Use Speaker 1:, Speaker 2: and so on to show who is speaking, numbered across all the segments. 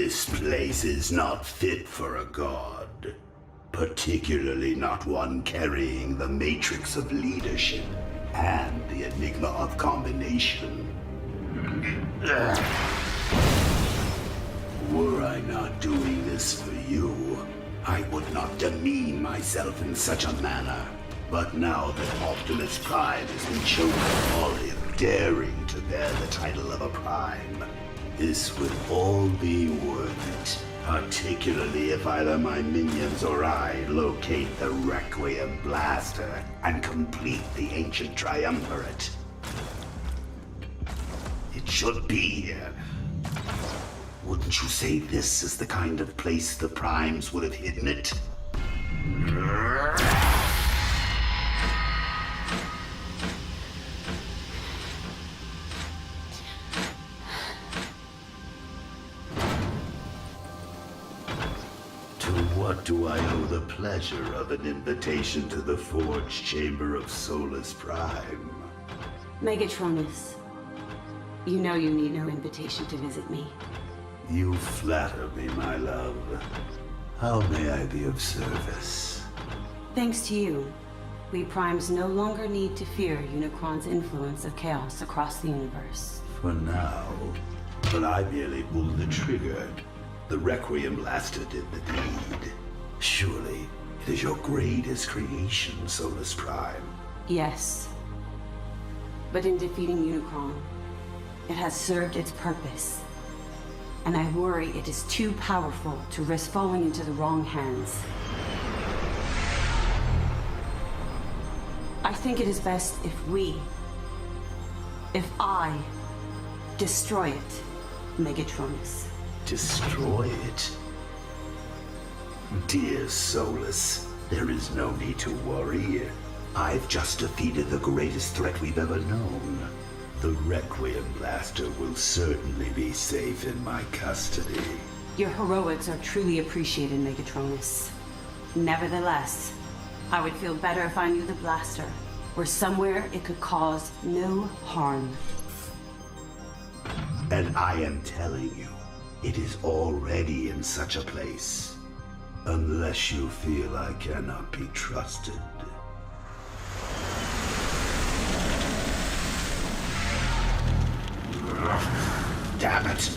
Speaker 1: This place is not fit for a god. Particularly not one carrying the matrix of leadership and the enigma of combination. Were I not doing this for you, I would not demean myself in such a manner. But now that Optimus Prime has been shown the folly of daring to bear the title of a Prime, this would all be worth it. Particularly if either my minions or I locate the Requiem Blaster and complete the ancient triumvirate. It should be here. Wouldn't you say this is the kind of place the Primes would have hidden it? What do I owe the pleasure of an invitation to the Forge Chamber of Solus Prime?
Speaker 2: Megatronus, you know you need no invitation to visit me.
Speaker 1: You flatter me, my love. How may I be of service?
Speaker 2: Thanks to you, we Primes no longer need to fear Unicron's influence of chaos across the universe.
Speaker 1: For now. But I merely pulled the trigger. The Requiem Blaster did the deed. Surely, it is your greatest creation, Solus Prime.
Speaker 2: Yes. But in defeating Unicron, it has served its purpose. And I worry it is too powerful to risk falling into the wrong hands. I think it is best if I, destroy it, Megatronus.
Speaker 1: Destroy it? Dear Solus, there is no need to worry. I've just defeated the greatest threat we've ever known. The Requiem Blaster will certainly be safe in my custody.
Speaker 2: Your heroics are truly appreciated, Megatronus. Nevertheless, I would feel better if I knew the blaster were somewhere it could cause no harm.
Speaker 1: And I am telling you, it is already in such a place. Unless you feel I cannot be trusted. Damn it!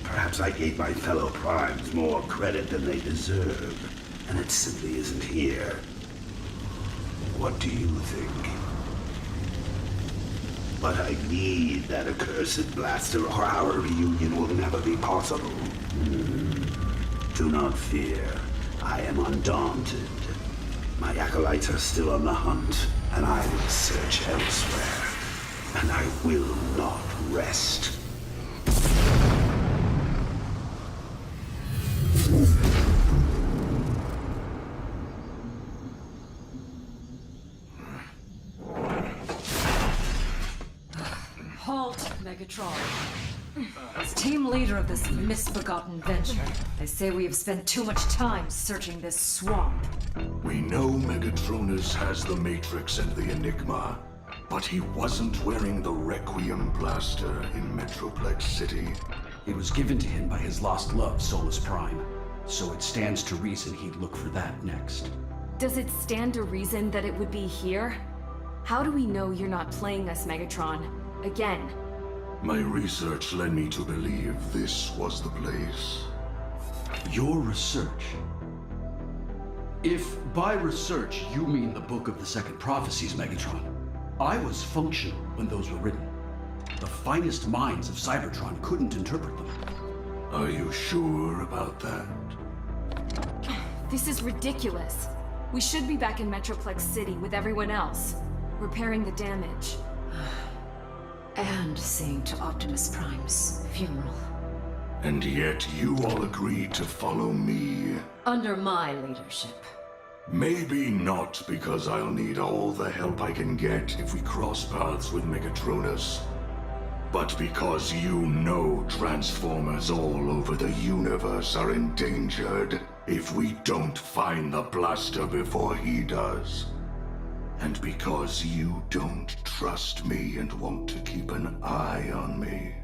Speaker 1: Perhaps I gave my fellow Primes more credit than they deserve, and it simply isn't here. What do you think? But I need that accursed blaster, or our reunion will never be possible. Do not fear. I am undaunted. My acolytes are still on the hunt, and I will search elsewhere. And I will not rest.
Speaker 3: Halt, Megatron. As team leader of this misbegotten venture, I say we have spent too much time searching this swamp.
Speaker 4: We know Megatronus has the Matrix and the Enigma, but he wasn't wearing the Requiem Blaster in Metroplex City.
Speaker 5: It was given to him by his lost love, Solus Prime. So it stands to reason he'd look for that next.
Speaker 6: Does it stand to reason that it would be here? How do we know you're not playing us, Megatron? Again.
Speaker 4: My research led me to believe this was the place.
Speaker 5: Your research? If by research you mean the Book of the Second Prophecies, Megatron, I was functional when those were written. The finest minds of Cybertron couldn't interpret them.
Speaker 4: Are you sure about that?
Speaker 6: This is ridiculous. We should be back in Metroplex City with everyone else, repairing the damage.
Speaker 3: And seeing to Optimus Prime's funeral.
Speaker 4: And yet you all agreed to follow me.
Speaker 3: Under my leadership.
Speaker 4: Maybe not because I'll need all the help I can get if we cross paths with Megatronus. But because you know Transformers all over the universe are endangered if we don't find the blaster before he does. And because you don't trust me and want to keep an eye on me.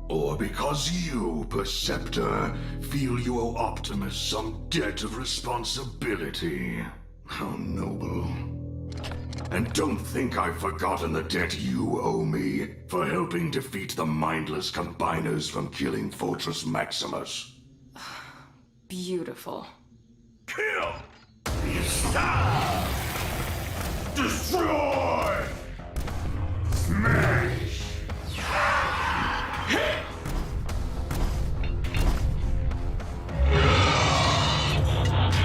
Speaker 4: Or because you, Perceptor, feel you owe Optimus some debt of responsibility. How noble. And don't think I've forgotten the debt you owe me for helping defeat the mindless Combiners from killing Fortress Maximus.
Speaker 6: Beautiful.
Speaker 4: Kill! Stop! Destroy! Smash! Hit!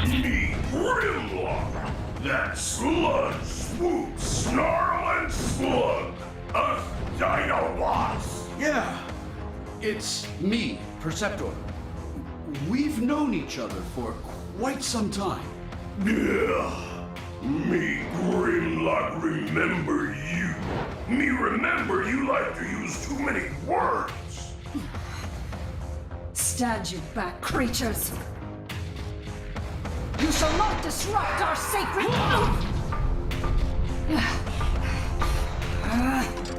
Speaker 4: Me, Grimlock! That sludge, swoop, snarl, and slug! Us Dinobots!
Speaker 5: Yeah, it's me, Perceptor. We've known each other for quite some time.
Speaker 4: Yeah. Me, Grimlock, remember you. Me remember you like to use too many words.
Speaker 3: Stand you back, creatures! You shall not disrupt our sacred...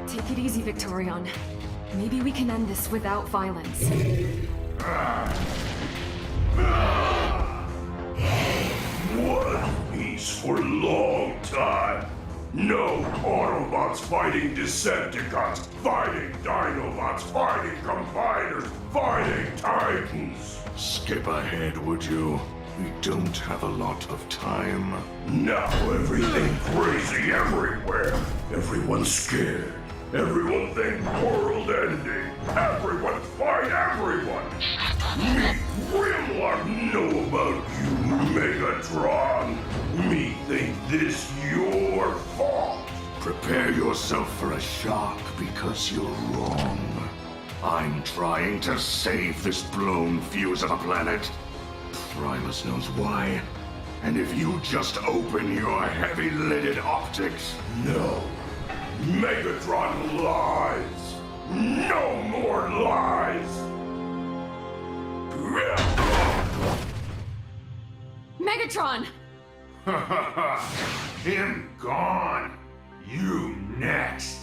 Speaker 6: Take it easy, Victorion. Maybe we can end this without violence.
Speaker 4: One piece for a long time. No Autobots fighting Decepticons, fighting Dinobots, fighting Combiners, fighting Titans. Skip ahead, would you? We don't have a lot of time. Now everything crazy everywhere. Everyone's scared. Everyone think world ending. Everyone fight everyone. Me, Grimlock, know about you, Megatron. Me think this your fault. Prepare yourself for a shock because you're wrong. I'm trying to save this blown fuse of a planet. Primus knows why. And if you just open your heavy-lidded optics, no. Megatron lies. No more lies.
Speaker 6: Megatron!
Speaker 4: Him gone. You next.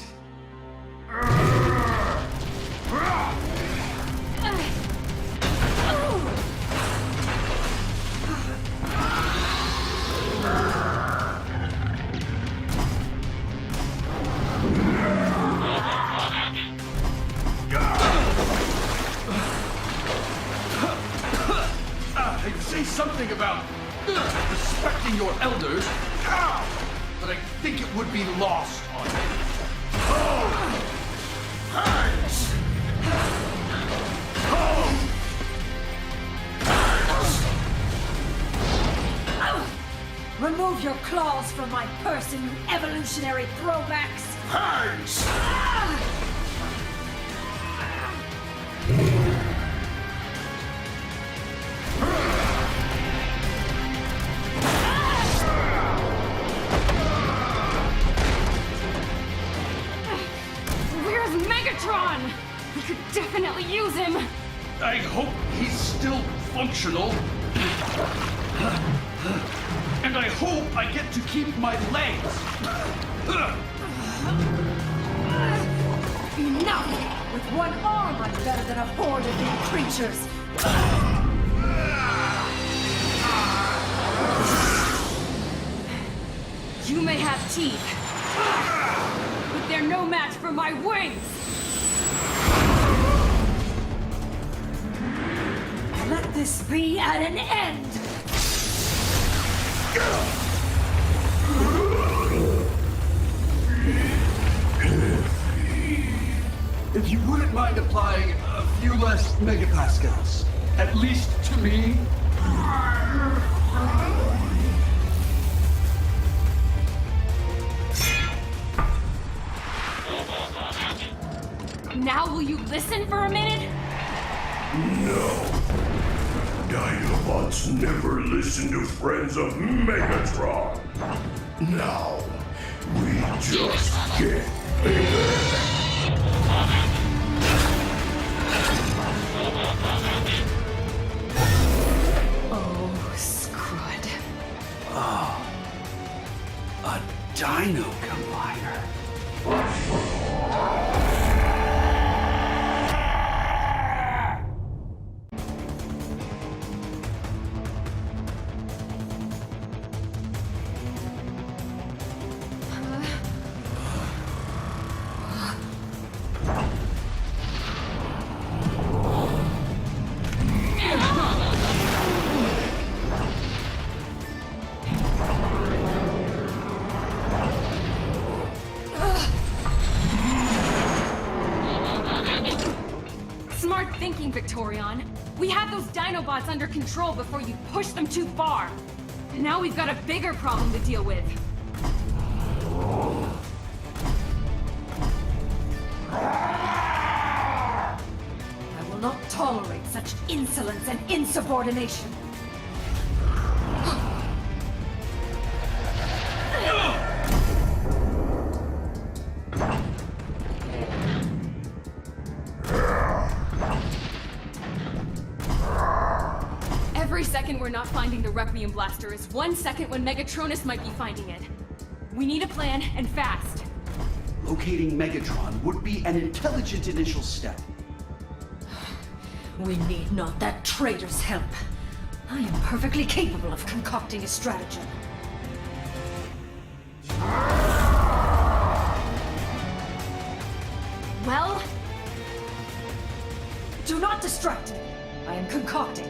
Speaker 5: Say something about respecting your elders, but I think it would be lost on me.
Speaker 3: Remove your claws from my person, you evolutionary throwbacks!
Speaker 6: Where's Megatron? We could definitely use him!
Speaker 5: I hope he's still functional. And I hope I get to keep my legs.
Speaker 3: Enough! With one arm, I'm better than a horde of you creatures!
Speaker 6: You may have teeth, but they're no match for my wings!
Speaker 3: Let this be at an end!
Speaker 5: If you wouldn't mind applying a few less megapascals, at least to me.
Speaker 6: Now will you listen for a minute?
Speaker 4: No. Dinobots never listen to friends of Megatron. Now, we just get bigger.
Speaker 6: Oh, Scrud.
Speaker 5: A Dino Combiner.
Speaker 6: Leon. We had those Dinobots under control before you pushed them too far. And now we've got a bigger problem to deal with.
Speaker 3: I will not tolerate such insolence and insubordination.
Speaker 6: Every second we're not finding the Requiem Blaster is 1 second when Megatronus might be finding it. We need a plan, and fast.
Speaker 5: Locating Megatron would be an intelligent initial step.
Speaker 3: We need not that traitor's help. I am perfectly capable of concocting a stratagem.
Speaker 6: Well,
Speaker 3: Do not distract me. I am concocting.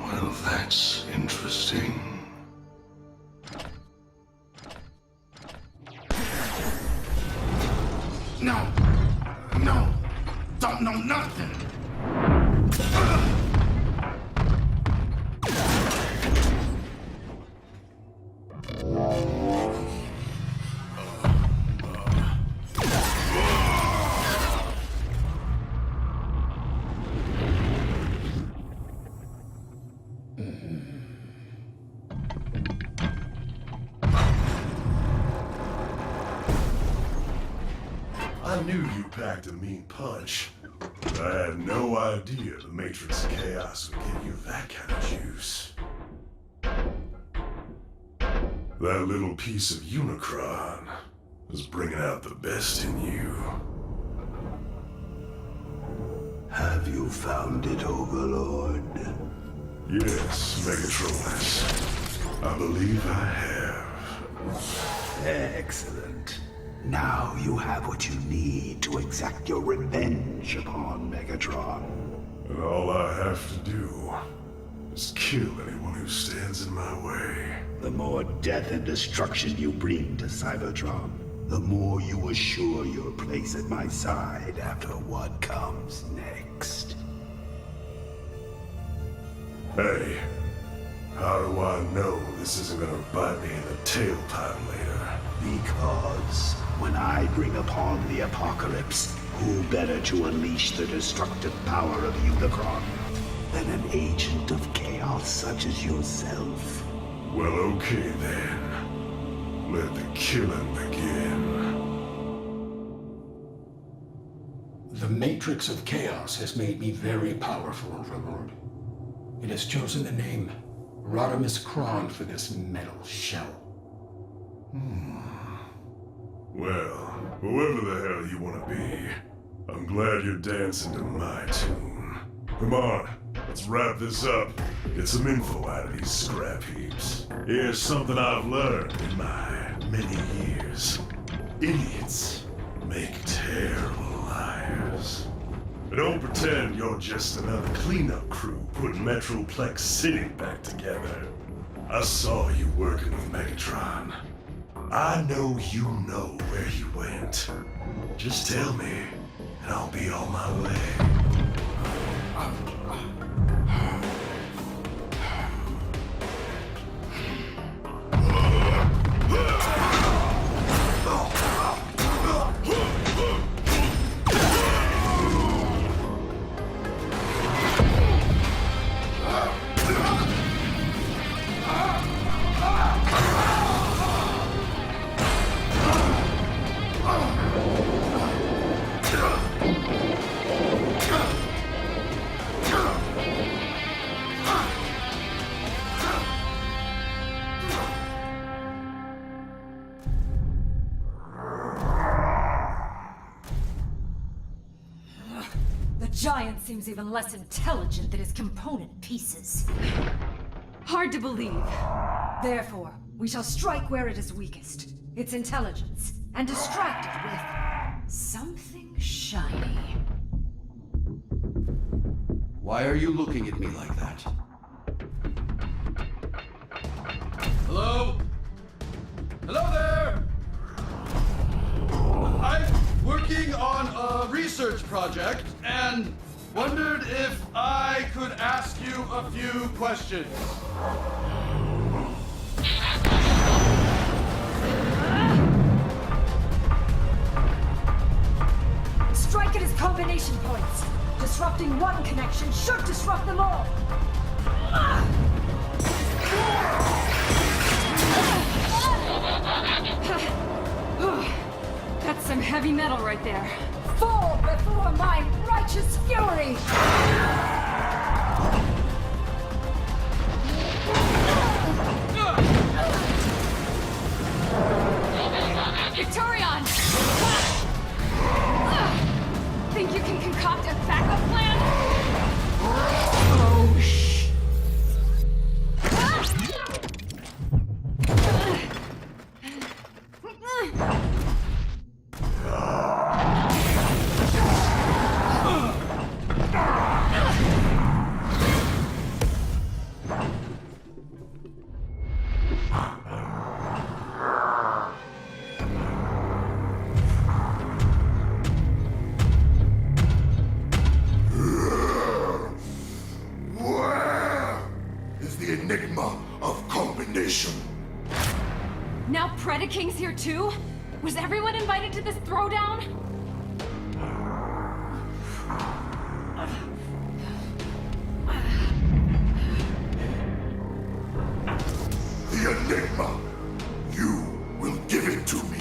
Speaker 4: Well, that's interesting.
Speaker 1: No! No! Don't know nothing!
Speaker 7: I knew you packed a mean punch, but I had no idea the Matrix of Chaos would give you that kind of juice. That little piece of Unicron is bringing out the best in you.
Speaker 1: Have you found it, Overlord?
Speaker 7: Yes, Megatronus. I believe I have.
Speaker 1: Excellent. Now you have what you need to exact your revenge upon Megatron.
Speaker 7: And all I have to do is kill anyone who stands in my way.
Speaker 1: The more death and destruction you bring to Cybertron, the more you assure your place at my side after what comes next.
Speaker 7: Hey, how do I know this isn't gonna bite me in the tailpipe later?
Speaker 1: Because when I bring upon the apocalypse, who better to unleash the destructive power of Unicron than an agent of chaos such as yourself?
Speaker 7: Well, okay then. Let the killing begin.
Speaker 8: The Matrix of Chaos has made me very powerful, Overlord. It has chosen the name Rodimus Kron for this metal shell.
Speaker 7: Well, whoever the hell you want to be, I'm glad you're dancing to my tune. Come on, let's wrap this up. Get some info out of these scrap heaps. Here's something I've learned in my many years. Idiots make terrible liars. Don't pretend you're just another cleanup crew putting Metroplex City back together. I saw you working with Megatron. I know you know where he went. Just tell me, and I'll be on my way.
Speaker 3: giant seems even less intelligent than his component pieces.
Speaker 6: Hard to believe.
Speaker 3: Therefore, we shall strike where it is weakest, its intelligence, and distract it with something shiny.
Speaker 5: Why are you looking at me like that? Hello? Hello there! I'm working on a research project and wondered if I could ask you a few questions.
Speaker 3: Strike at his combination points. Disrupting one connection should disrupt them all.
Speaker 6: That's some heavy metal right there.
Speaker 3: Fall before my righteous fury!
Speaker 6: Victorion! Think you can concoct a backup plan? Oh, shh.
Speaker 4: Enigma of combination.
Speaker 6: Now Predaking's here too? Was everyone invited to this throwdown?
Speaker 4: The Enigma. You will give it to me.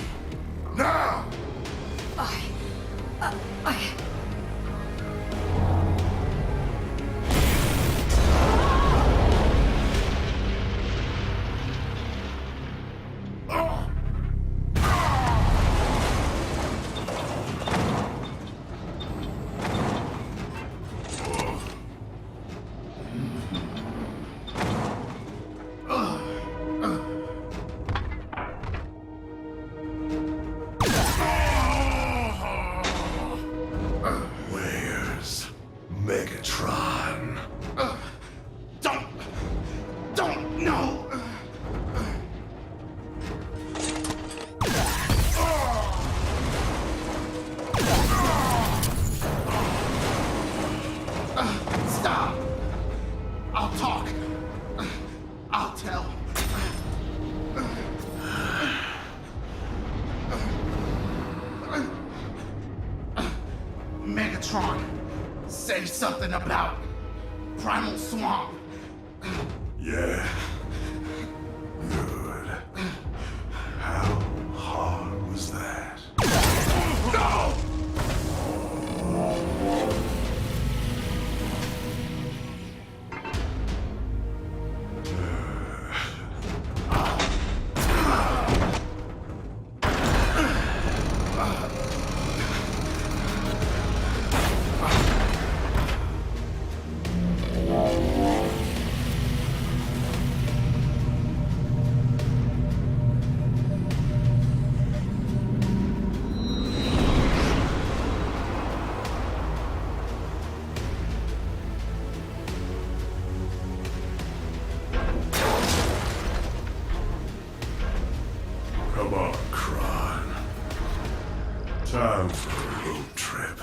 Speaker 4: Now!
Speaker 7: Where's Megatron?
Speaker 1: Don't know. Stop. I'll talk. I'll tell. Megatron, say something about Primal Swamp.
Speaker 7: Yeah. Good. How hard was that?
Speaker 1: No!
Speaker 7: Come on, Kron. Time for a road trip.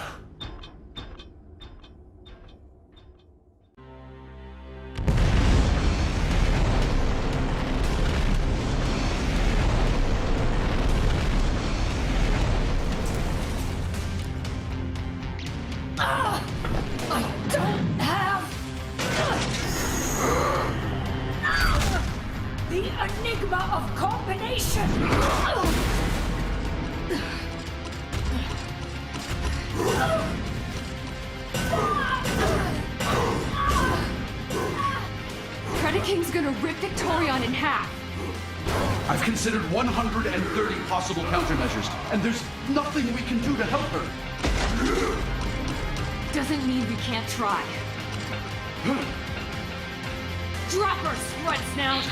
Speaker 3: I don't have the enigma of combination!
Speaker 6: Predaking's gonna rip Victorion in half.
Speaker 5: I've considered 130 possible countermeasures, and there's nothing we can do to help her.
Speaker 6: doesn't mean we can't try. Drop her, Spread Snout!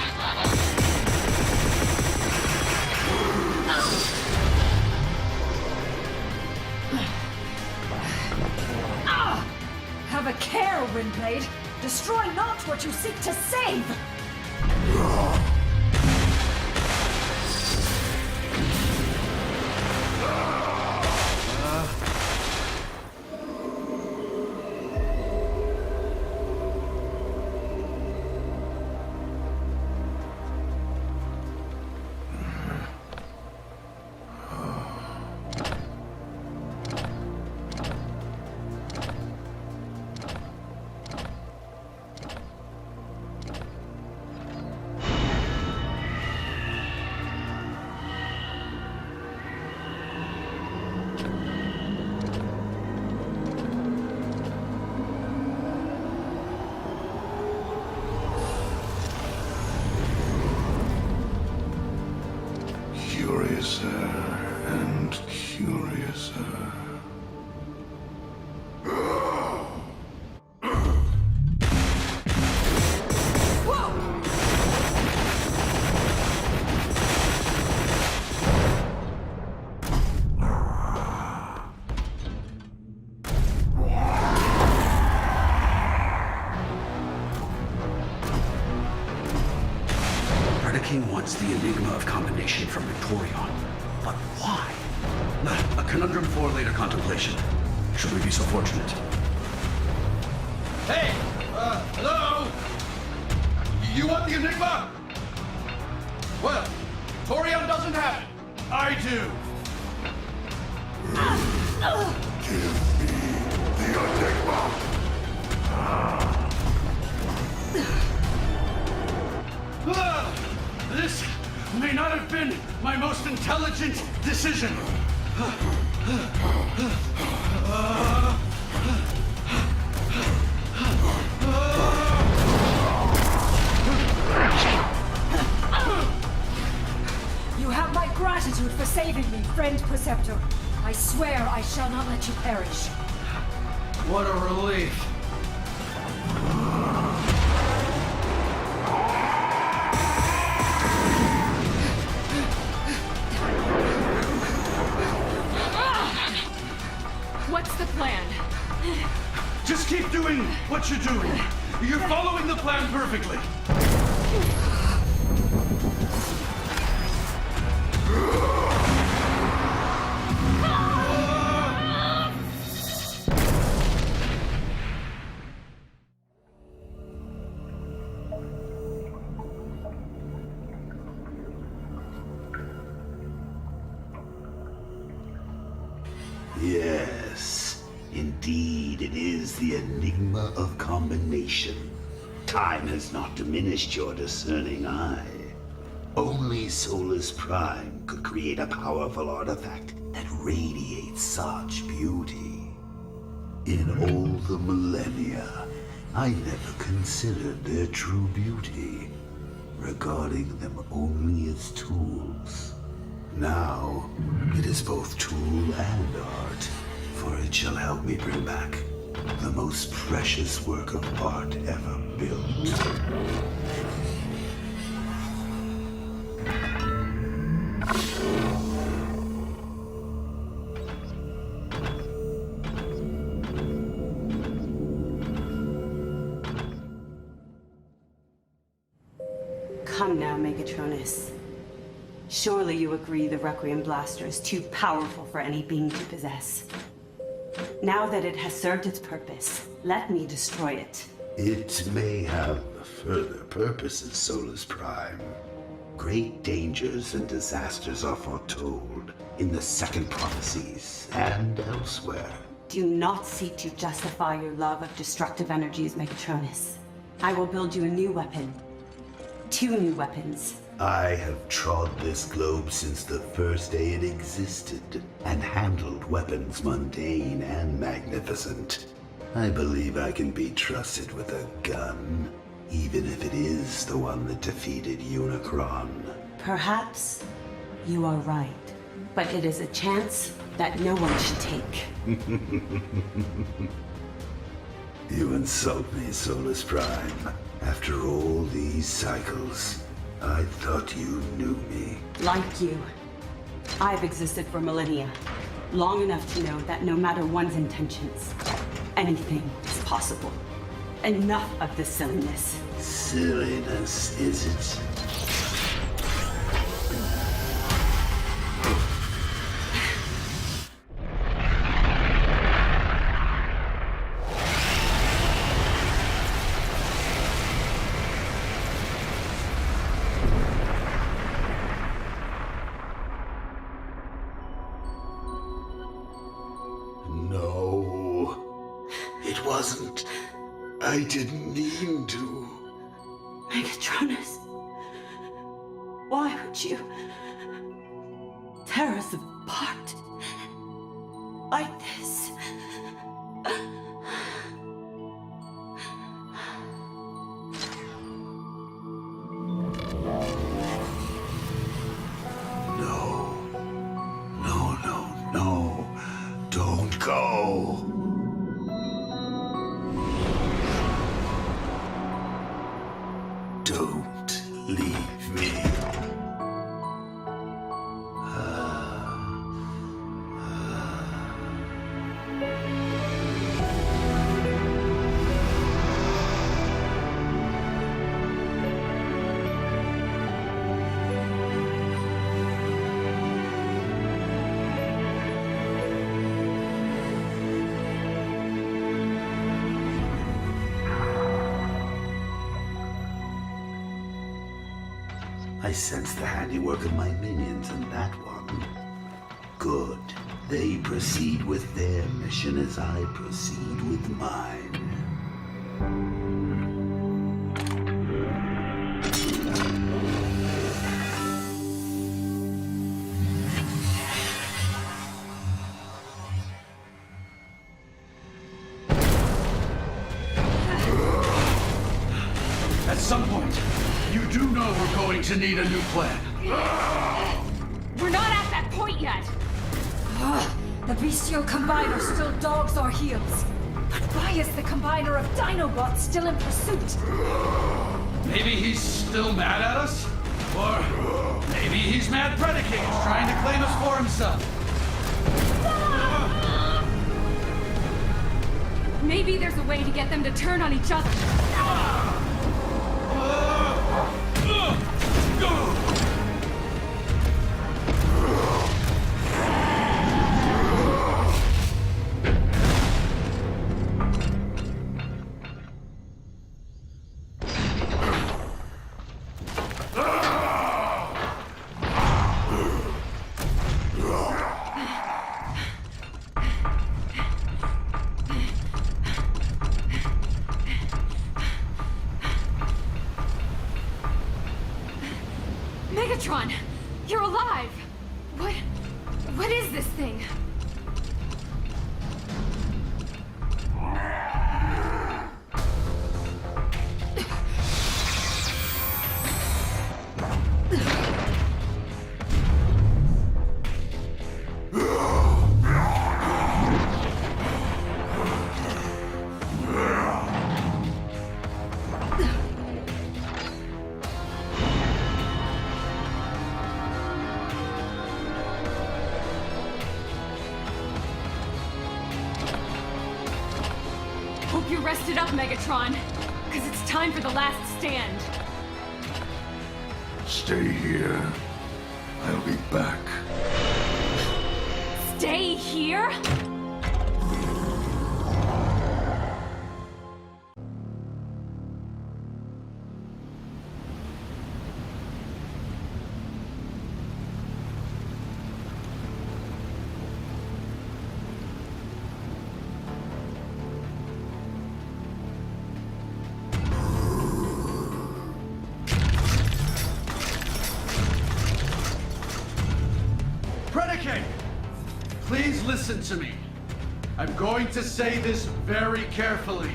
Speaker 3: Have a care, Windblade! Destroy not what you seek to save!
Speaker 4: Curiouser and curiouser.
Speaker 5: Predaking wants the Enigma of Combination from Victorion. But why? A conundrum for later contemplation. Should we be so fortunate? Hey! Hello? You want the Enigma? Well, Torion doesn't have it. I do.
Speaker 4: Give me the Enigma.
Speaker 5: This may not have been my most intelligent decision.
Speaker 3: You have my gratitude for saving me, friend Preceptor. I swear I shall not let you perish.
Speaker 5: What a relief.
Speaker 6: What's the plan?
Speaker 5: Just keep doing what you're doing. You're following the plan perfectly.
Speaker 1: Yes, indeed it is the Enigma of Combination. Time has not diminished your discerning eye. Only Solus Prime could create a powerful artifact that radiates such beauty. In all the millennia, I never considered their true beauty, regarding them only as tools. Now, it is both tool and art, for it shall help me bring back the most precious work of art ever built.
Speaker 2: Come now, Megatronus. Surely you agree the Requiem Blaster is too powerful for any being to possess. Now that it has served its purpose, let me destroy it.
Speaker 1: It may have further purposes, Solus Prime. Great dangers and disasters are foretold in the Second Prophecies and elsewhere.
Speaker 2: Do not seek to justify your love of destructive energies, Megatronus. I will build you a new weapon. 2 new weapons.
Speaker 1: I have trod this globe since the first day it existed, and handled weapons mundane and magnificent. I believe I can be trusted with a gun, even if it is the one that defeated Unicron.
Speaker 2: Perhaps you are right, but it is a chance that no one should take.
Speaker 1: You insult me, Solus Prime. After all these cycles, I thought you knew me.
Speaker 2: Like you, I've existed for millennia, long enough to know that no matter one's intentions, anything is possible. Enough of this silliness.
Speaker 1: Silliness, is it? No, it wasn't. I didn't mean to.
Speaker 2: Megatronus, why would you tear us apart like this?
Speaker 1: No. No, no, no. Don't go. Don't leave me. I sense the handiwork of my minions in that one. Good. They proceed with their mission as I proceed with mine.
Speaker 5: At some point, you do know we're going to need a new plan.
Speaker 6: We're not at that point yet!
Speaker 3: The Bestial Combiner still dogs our heels. But why is the Combiner of Dinobots still in pursuit?
Speaker 5: Maybe he's still mad at us? Or maybe he's mad Predicate is trying to claim us for himself.
Speaker 6: Maybe there's a way to get them to turn on each other. Megatron! You're alive! What is this thing? Hope you're rested up, Megatron. Because it's time for the last stand.
Speaker 4: Stay here. I'll be back.
Speaker 6: Stay here?
Speaker 5: Predicate! Please listen to me. I'm going to say this very carefully.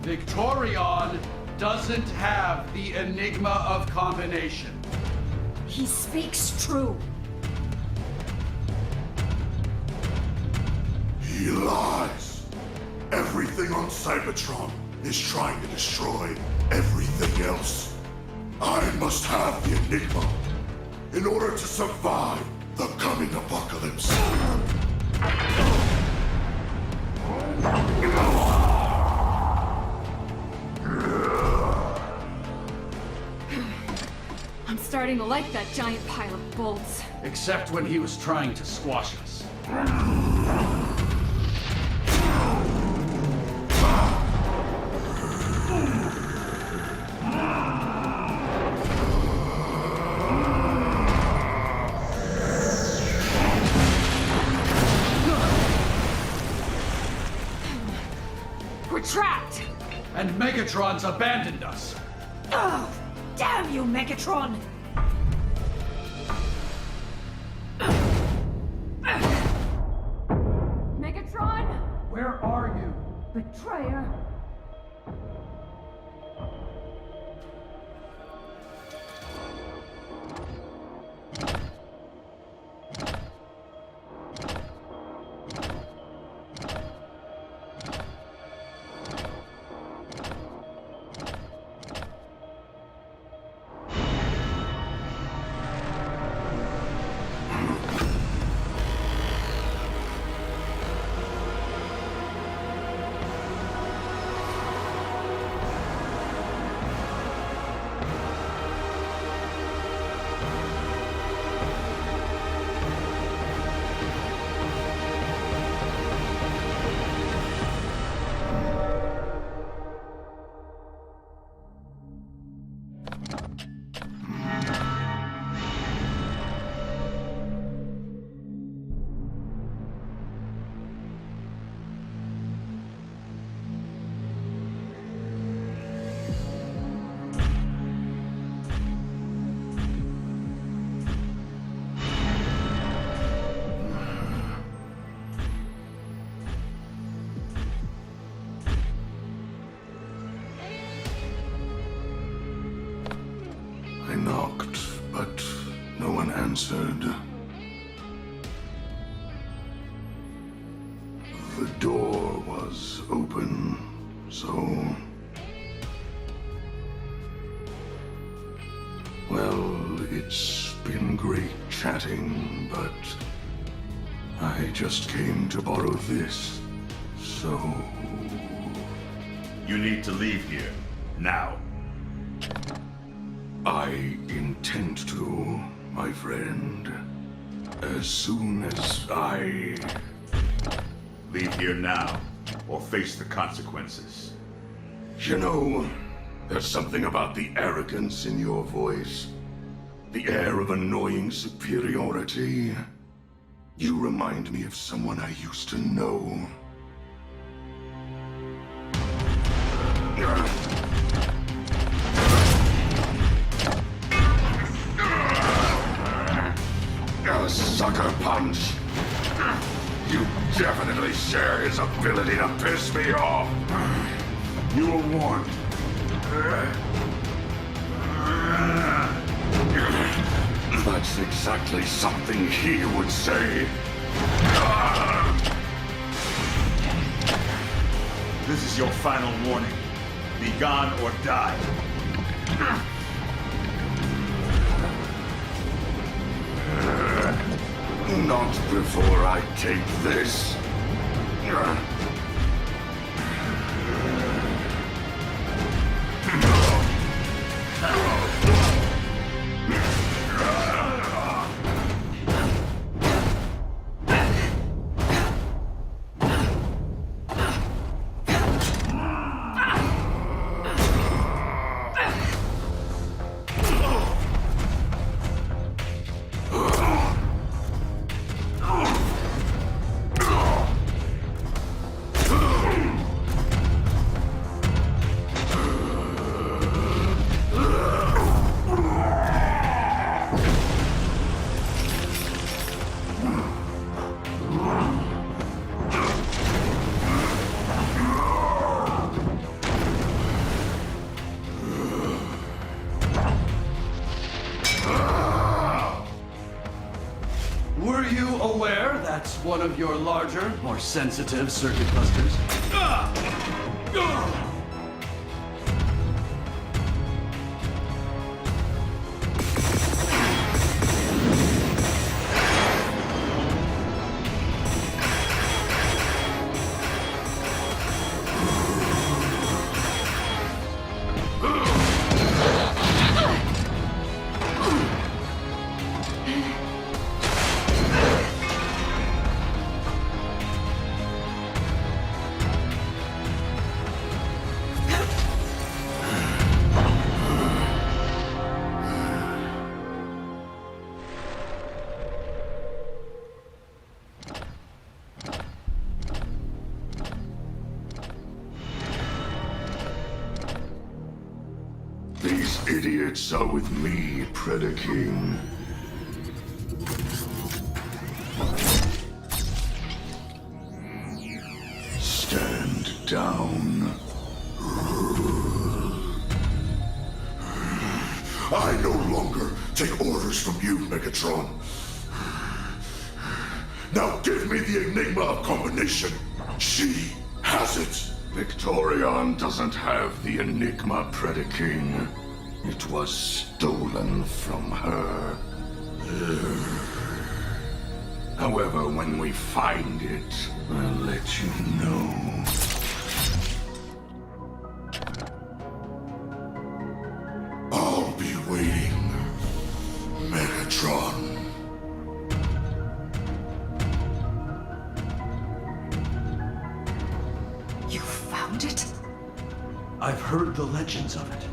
Speaker 5: Victorion doesn't have the Enigma of Combination.
Speaker 3: He speaks true.
Speaker 4: He lies. Everything on Cybertron is trying to destroy everything else. I must have the Enigma in order to survive the coming apocalypse.
Speaker 6: I'm starting to like that giant pile of bolts.
Speaker 5: Except when he was trying to squash us.
Speaker 6: We're trapped!
Speaker 5: And Megatron's abandoned us.
Speaker 3: Oh, damn you, Megatron!
Speaker 6: Megatron?
Speaker 5: Where are you?
Speaker 3: Betrayer!
Speaker 4: I knocked, but no one answered. The door was open, so... Well, it's been great chatting, but I just came to borrow this, so...
Speaker 1: You need to leave here, now.
Speaker 4: I intend to, my friend. As soon as I...
Speaker 1: Leave here now, or face the consequences.
Speaker 4: You know, there's something about the arrogance in your voice. The air of annoying superiority. You remind me of someone I used to know. A sucker punch! You definitely share his ability to piss me off! You were warned. That's exactly something he would say.
Speaker 1: This is your final warning. Be gone or die.
Speaker 4: Not before I take this.
Speaker 5: Were you aware that's one of your larger, more sensitive circuit clusters?
Speaker 4: These idiots are with me, Predaking. Stand down. I no longer take orders from you, Megatron. Now give me the Enigma combination. She has it. Victorion doesn't have the Enigma, Predaking. It was stolen from her. However, when we find it, I'll let you know. I'll be waiting, Megatron.
Speaker 3: You found it?
Speaker 5: I've heard the legends of it,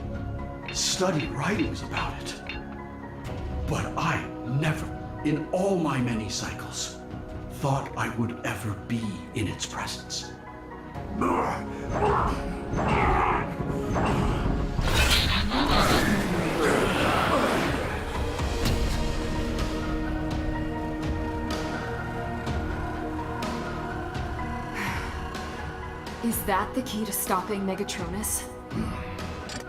Speaker 5: studied writings about it. But I never, in all my many cycles, thought I would ever be in its presence.
Speaker 6: Is that the key to stopping Megatronus?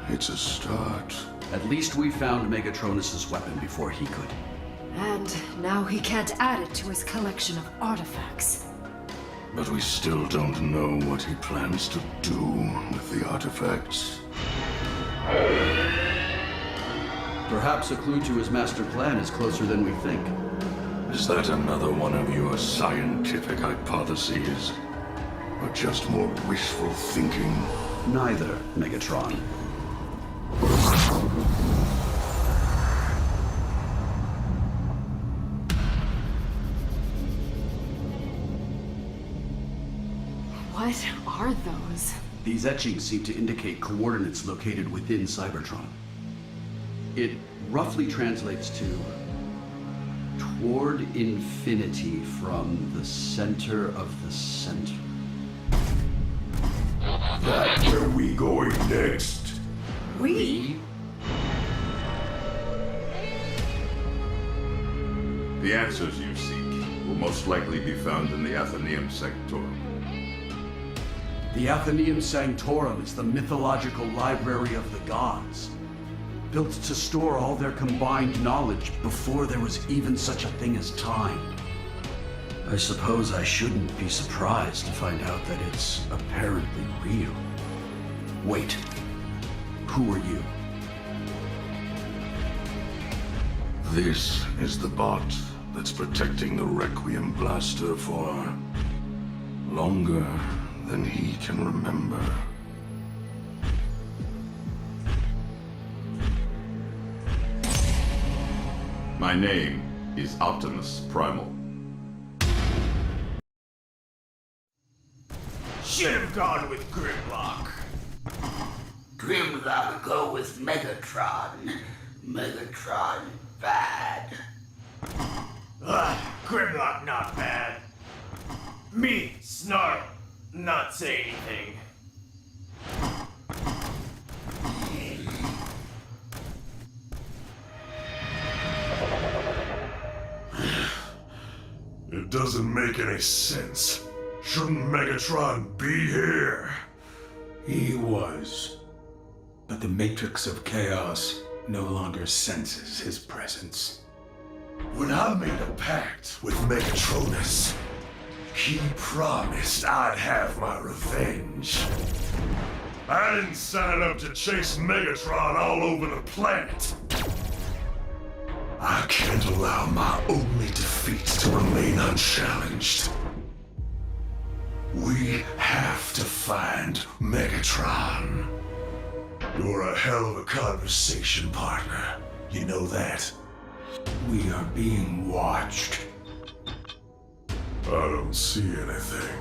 Speaker 4: It's a start.
Speaker 5: At least we found Megatronus's weapon before he could.
Speaker 3: And now he can't add it to his collection of artifacts.
Speaker 4: But we still don't know what he plans to do with the artifacts.
Speaker 5: Perhaps a clue to his master plan is closer than we think.
Speaker 4: Is that another one of your scientific hypotheses? Or just more wishful thinking?
Speaker 5: Neither, Megatron.
Speaker 6: What are those?
Speaker 5: These etchings seem to indicate coordinates located within Cybertron. It roughly translates to toward infinity from the center of the center.
Speaker 4: That's where we going next?
Speaker 3: We?
Speaker 9: The answers you seek will most likely be found in the Athenaeum Sanctorum.
Speaker 5: The Athenaeum Sanctorum is the mythological library of the gods, built to store all their combined knowledge before there was even such a thing as time. I suppose I shouldn't be surprised to find out that it's apparently real. Wait, who are you?
Speaker 4: This is the bot that's protecting the Requiem Blaster for longer than he can remember.
Speaker 9: My name is Optimus Primal.
Speaker 10: Should have gone with Grimlock.
Speaker 1: Grimlock go with Megatron. Megatron bad.
Speaker 10: Grimlock not bad. Me, Snarl, not say anything.
Speaker 7: It doesn't make any sense. Shouldn't Megatron be here?
Speaker 8: He was. But the Matrix of Chaos no longer senses his presence.
Speaker 7: When I made a pact with Megatronus, He promised I'd have my revenge. I didn't sign up to chase Megatron all over the planet. I can't allow my only defeat to remain unchallenged. We have to find Megatron. You're a hell of a conversation partner. You know that?
Speaker 8: We are being watched.
Speaker 7: I don't see anything.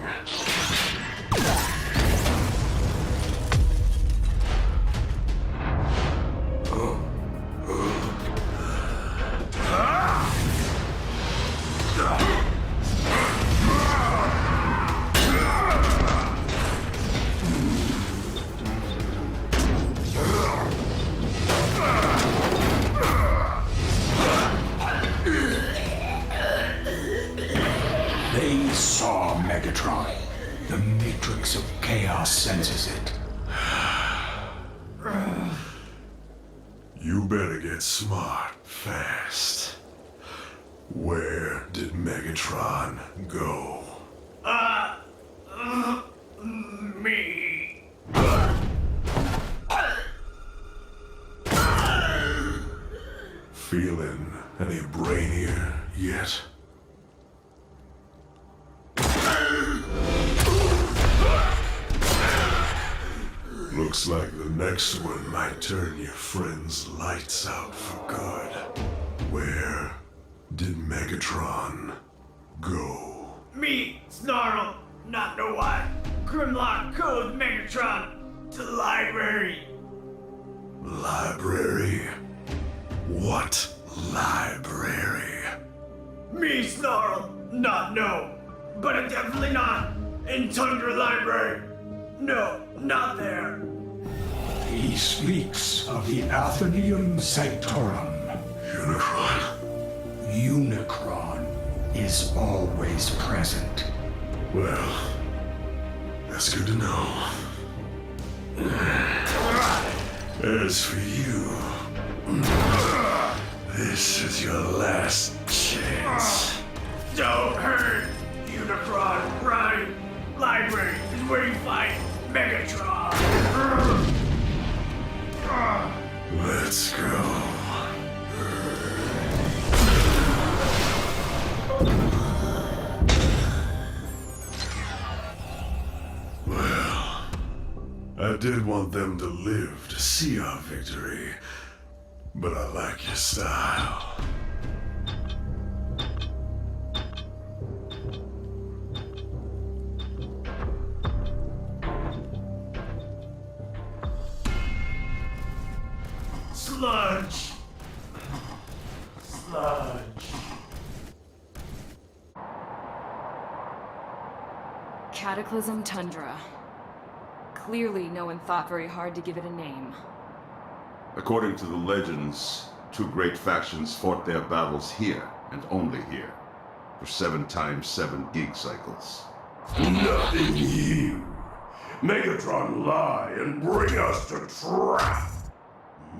Speaker 8: They saw Megatron. The Matrix of Chaos senses it.
Speaker 7: You better get smart fast. Where did Megatron go?
Speaker 10: Me.
Speaker 7: Feeling any brainier yet? Looks like the next one might turn your friend's lights out for good. Where did Megatron go?
Speaker 10: Me, Snarl, not know why. Grimlock code Megatron to library.
Speaker 7: Library? What library?
Speaker 10: Me, Snarl, not know. But I'm definitely not in Tundra Library. No, not there.
Speaker 8: He speaks of the Athenaeum Sanctorum.
Speaker 7: Unicron?
Speaker 8: Unicron is always present.
Speaker 7: Well, that's good to know. As for you, this is your last chance.
Speaker 10: Don't hurt, Unicron, right? Library is where you find Megatron.
Speaker 7: Let's go. Well, I did want them to live to see our victory, but I like your style.
Speaker 10: Sludge. Sludge.
Speaker 6: Cataclysm Tundra. Clearly, no one thought very hard to give it a name.
Speaker 9: According to the legends, two great factions fought their battles here, and only here, for 7 times 7 gig cycles.
Speaker 7: Nothing you. Megatron lie and bring us to trap.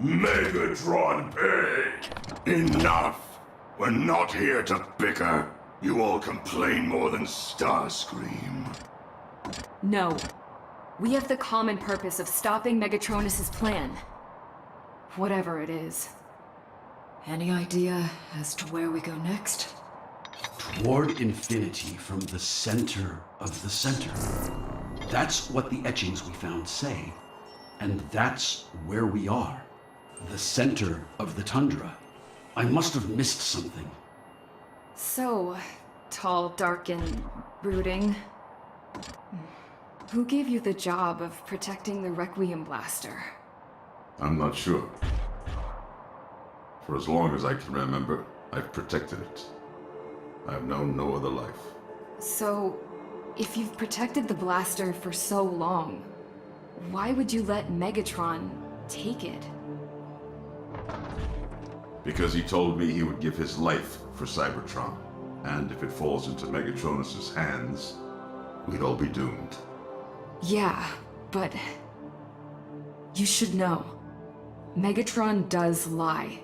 Speaker 7: Megatron pay.
Speaker 4: Enough! We're not here to bicker. You all complain more than Starscream.
Speaker 6: No. We have the common purpose of stopping Megatronus' plan. Whatever it is.
Speaker 3: Any idea as to where we go next?
Speaker 5: Toward infinity from the center of the center. That's what the etchings we found say. And that's where we are. The center of the tundra. I must have missed something.
Speaker 6: So, tall, dark, and brooding. Who gave you the job of protecting the Requiem Blaster?
Speaker 9: I'm not sure. For as long as I can remember, I've protected it. I've known no other life.
Speaker 6: So, if you've protected the blaster for so long, why would you let Megatron take it?
Speaker 9: Because he told me he would give his life for Cybertron. And if it falls into Megatronus' hands, we'd all be doomed.
Speaker 6: Yeah, but... you should know. Megatron does lie.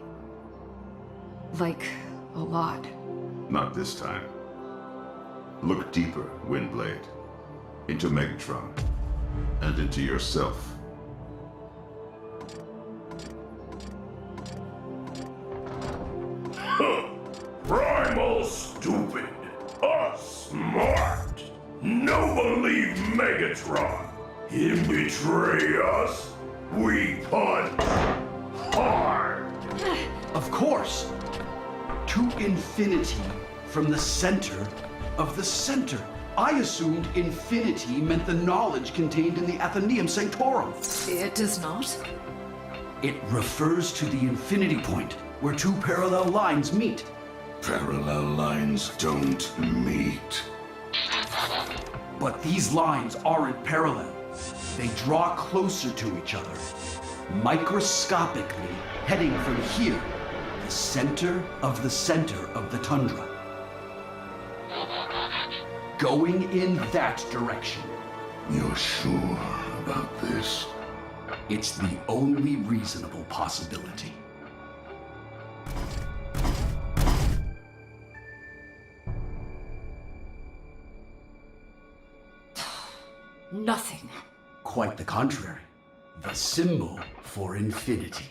Speaker 6: Like, a lot.
Speaker 9: Not this time. Look deeper, Windblade. Into Megatron. And into yourself.
Speaker 4: Primal stupid. Us smart. No believe Megatron. Him betray us. We punch hard.
Speaker 5: Of course! To infinity from the center of the center. I assumed infinity meant the knowledge contained in the Athenaeum Sanctorum.
Speaker 3: It does not.
Speaker 5: It refers to the infinity point, where two parallel lines meet.
Speaker 4: Parallel lines don't meet.
Speaker 5: But these lines aren't parallel. They draw closer to each other, microscopically heading from here, the center of the tundra. Going in that direction.
Speaker 4: You're sure about this?
Speaker 5: It's the only reasonable possibility.
Speaker 3: Nothing.
Speaker 5: Quite the contrary. The symbol for infinity.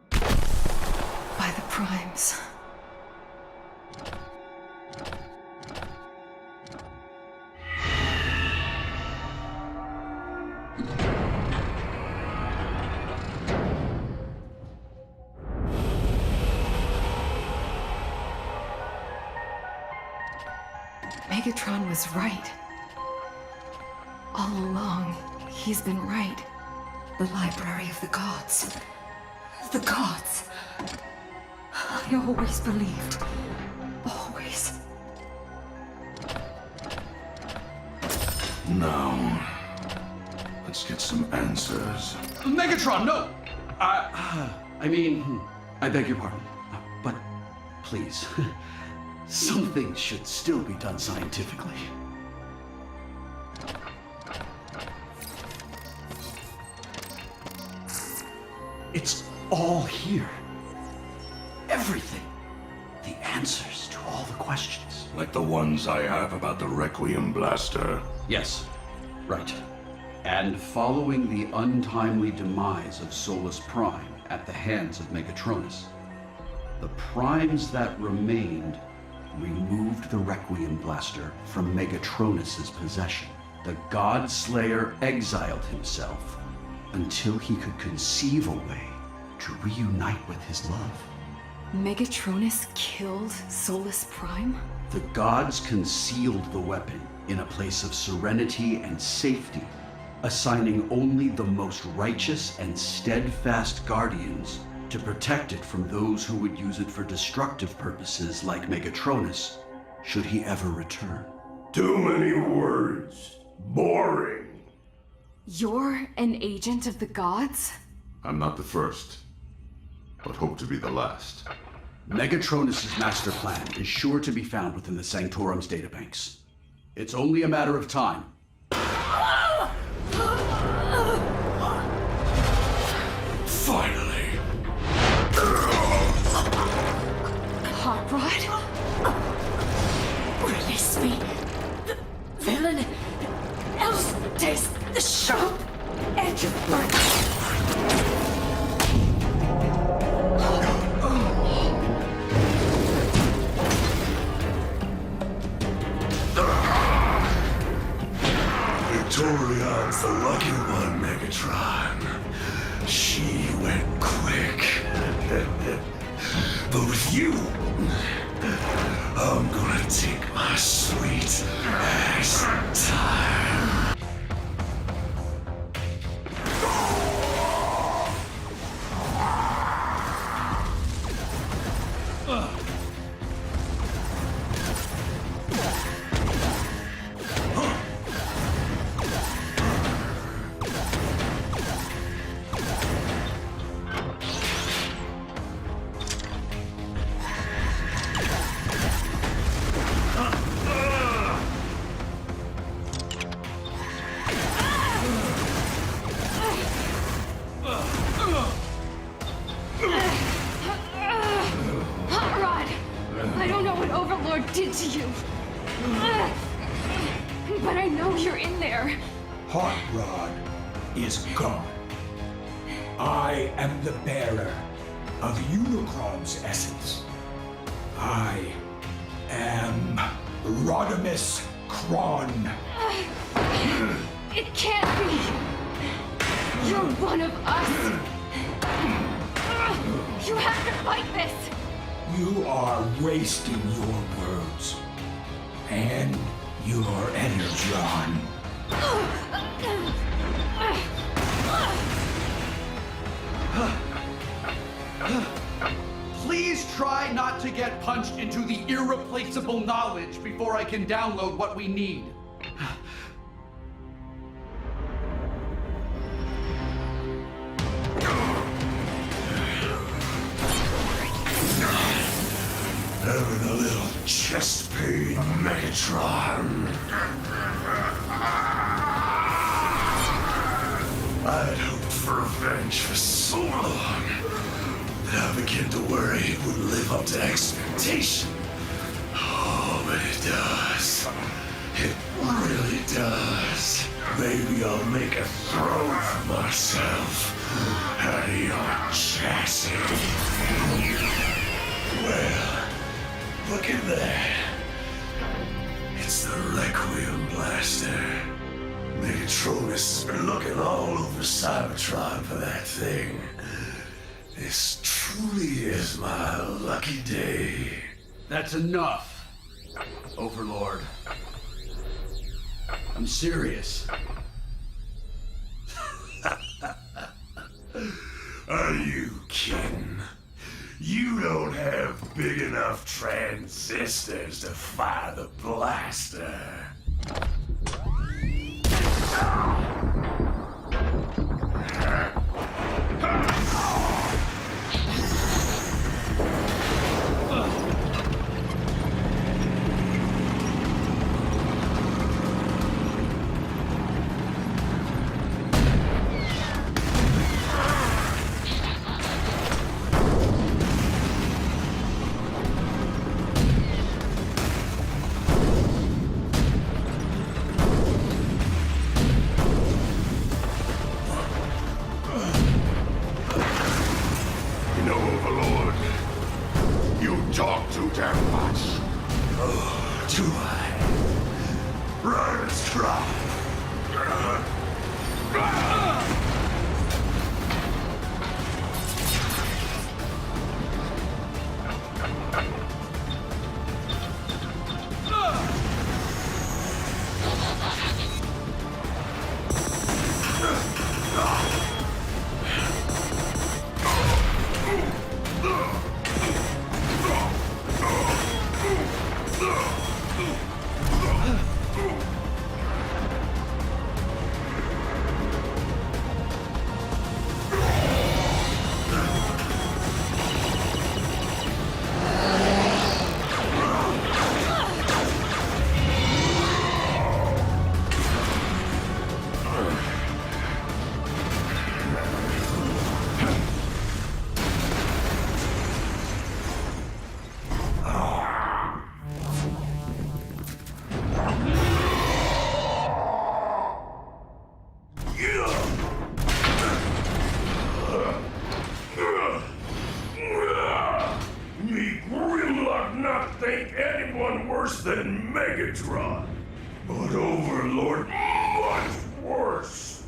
Speaker 6: By the primes. Megatron was right. All along, he's been right. The Library of the Gods. The Gods. I always believed. Always.
Speaker 4: Now, let's get some answers.
Speaker 5: Megatron, no! I mean, I beg your pardon. But please, some things should still be done scientifically. It's all here. Everything. The answers to all the questions.
Speaker 4: Like the ones I have about the Requiem Blaster.
Speaker 5: Yes, right. And following the untimely demise of Solus Prime at the hands of Megatronus, the primes that remained removed the Requiem Blaster from Megatronus's possession. The God Slayer exiled himself until he could conceive a way to reunite with his love.
Speaker 6: Megatronus killed Solus Prime?
Speaker 5: The gods concealed the weapon in a place of serenity and safety, assigning only the most righteous and steadfast guardians to protect it from those who would use it for destructive purposes like Megatronus, should he ever return.
Speaker 4: Too many words. Boring.
Speaker 6: You're an agent of the gods?
Speaker 9: I'm not the first, but hope to be the last.
Speaker 5: Megatronus' master plan is sure to be found within the Sanctorum's databanks. It's only a matter of time.
Speaker 4: Finally.
Speaker 3: Hot Rod? Release me. The villain else taste the sharp edge of my...
Speaker 4: Victoria's the lucky one, Megatron. She went quick. But with you, I'm gonna take my sweet ass time.
Speaker 6: Hot Rod! I don't know what Overlord did to you. you're in there.
Speaker 8: Hot Rod is gone. I am the bearer of Unicron's essence. I am Rodimus Kron.
Speaker 6: It can't be. You're one of us. You have to fight this.
Speaker 8: You are wasting your words and your energon.
Speaker 5: Please try not to get punched into the irreplaceable knowledge before I can download what we need.
Speaker 7: Having a little chest pain, Megatron. I'd hoped for revenge for so long that I began to worry it would live up to expectation. Oh, but it does. It really does. Maybe I'll make a throne for myself out of your chassis. Well, look at that. It's the Requiem Blaster. Megatronus has been looking all over Cybertron for that thing. This truly is my lucky day.
Speaker 5: That's enough, Overlord. I'm serious.
Speaker 7: Are you kidding? You don't have big enough transistors to fire the blaster. Than Megatron, but Overlord much worse.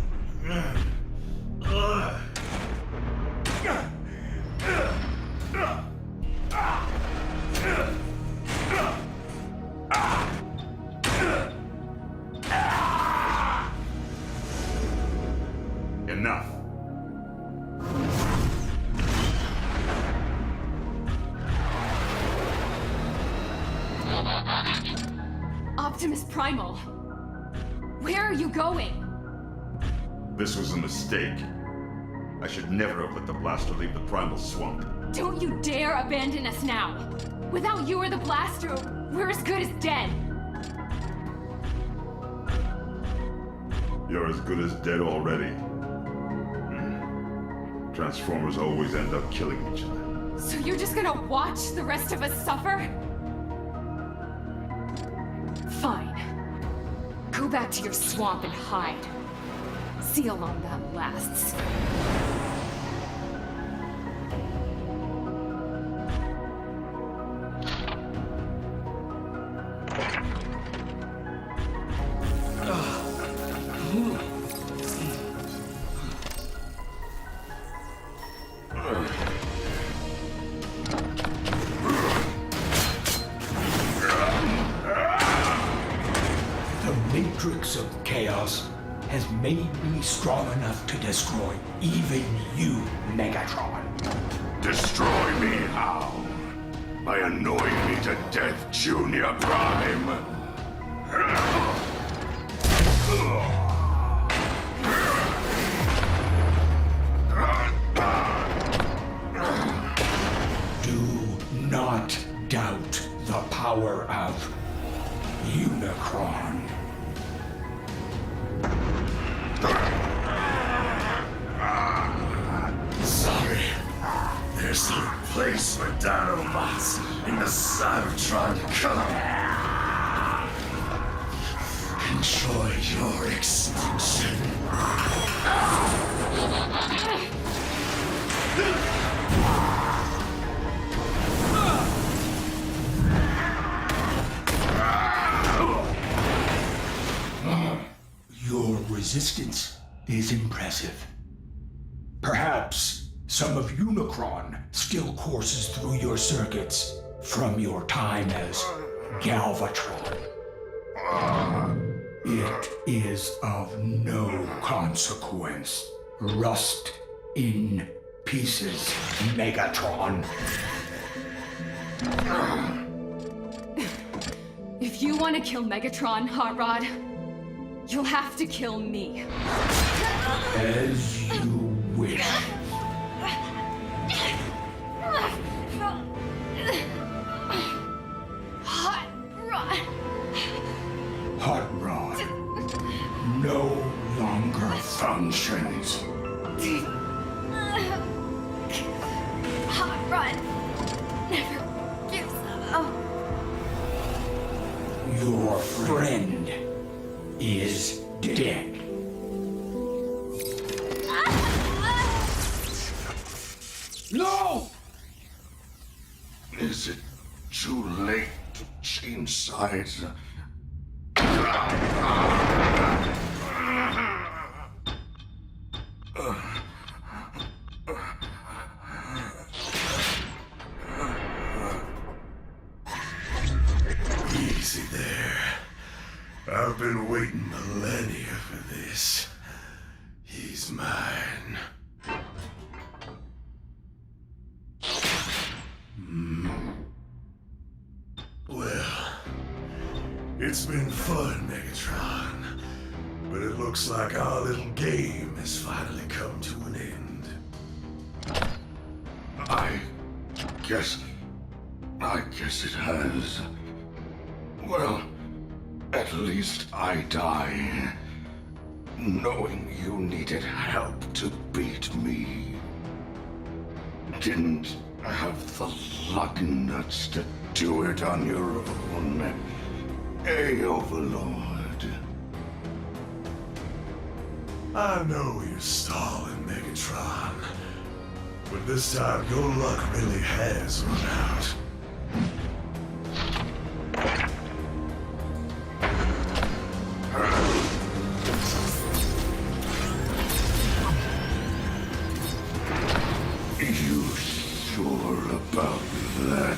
Speaker 9: Enough.
Speaker 6: Optimus Primal, where are you going?
Speaker 9: This was a mistake. I should never have let the blaster leave the Primal Swamp.
Speaker 6: Don't you dare abandon us now! Without you or the blaster, we're as good as dead!
Speaker 9: You're as good as dead already. Transformers always end up killing each other.
Speaker 6: So you're just gonna watch the rest of us suffer? Fine. Go back to your swamp and hide. See how long that lasts.
Speaker 8: The Matrix of Chaos has made me strong enough to destroy even you, Megatron.
Speaker 4: Destroy me how? By annoying me to death, Junior Prime.
Speaker 8: Do not doubt the power of Unicron.
Speaker 7: Sorry. There's no place for Dinobots in the Cybertron colony. Enjoy your extinction.
Speaker 8: Your resistance is impressive. Perhaps some of Unicron still courses through your circuits from your time as Galvatron. It is of no consequence. Rust in pieces, Megatron.
Speaker 6: If you want to kill Megatron, Hot Rod, you'll have to kill me.
Speaker 8: As you wish.
Speaker 6: Hot Rod.
Speaker 8: Hot Rod no longer functions.
Speaker 6: Hot Rod never gives up.
Speaker 8: Your friend is dead. No!
Speaker 4: Is it too late to change sides?
Speaker 7: Easy there. I've been waiting millennia for this. He's mine. Well, it's been fun, Megatron. But it looks like our little game has finally come to an end.
Speaker 4: I guess it has. Well, at least I die, knowing you needed help to beat me. Didn't have the lug nuts to do it on your own, Overlord.
Speaker 7: I know you're stalling, Megatron. But this time, your luck really has run out.
Speaker 4: You sure about that?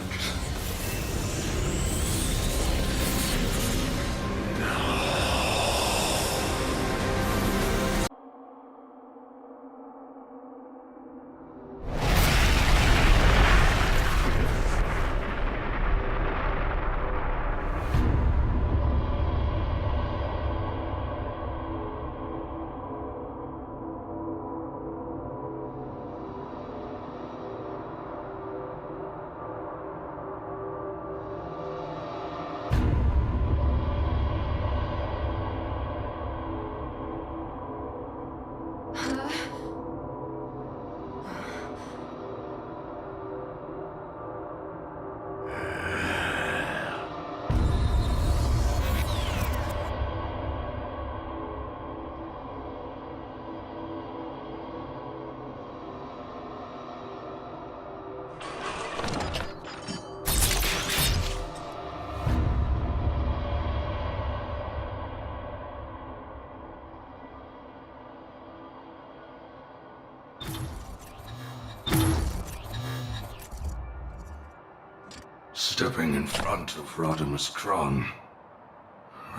Speaker 4: stepping in front of Rodimus Kron,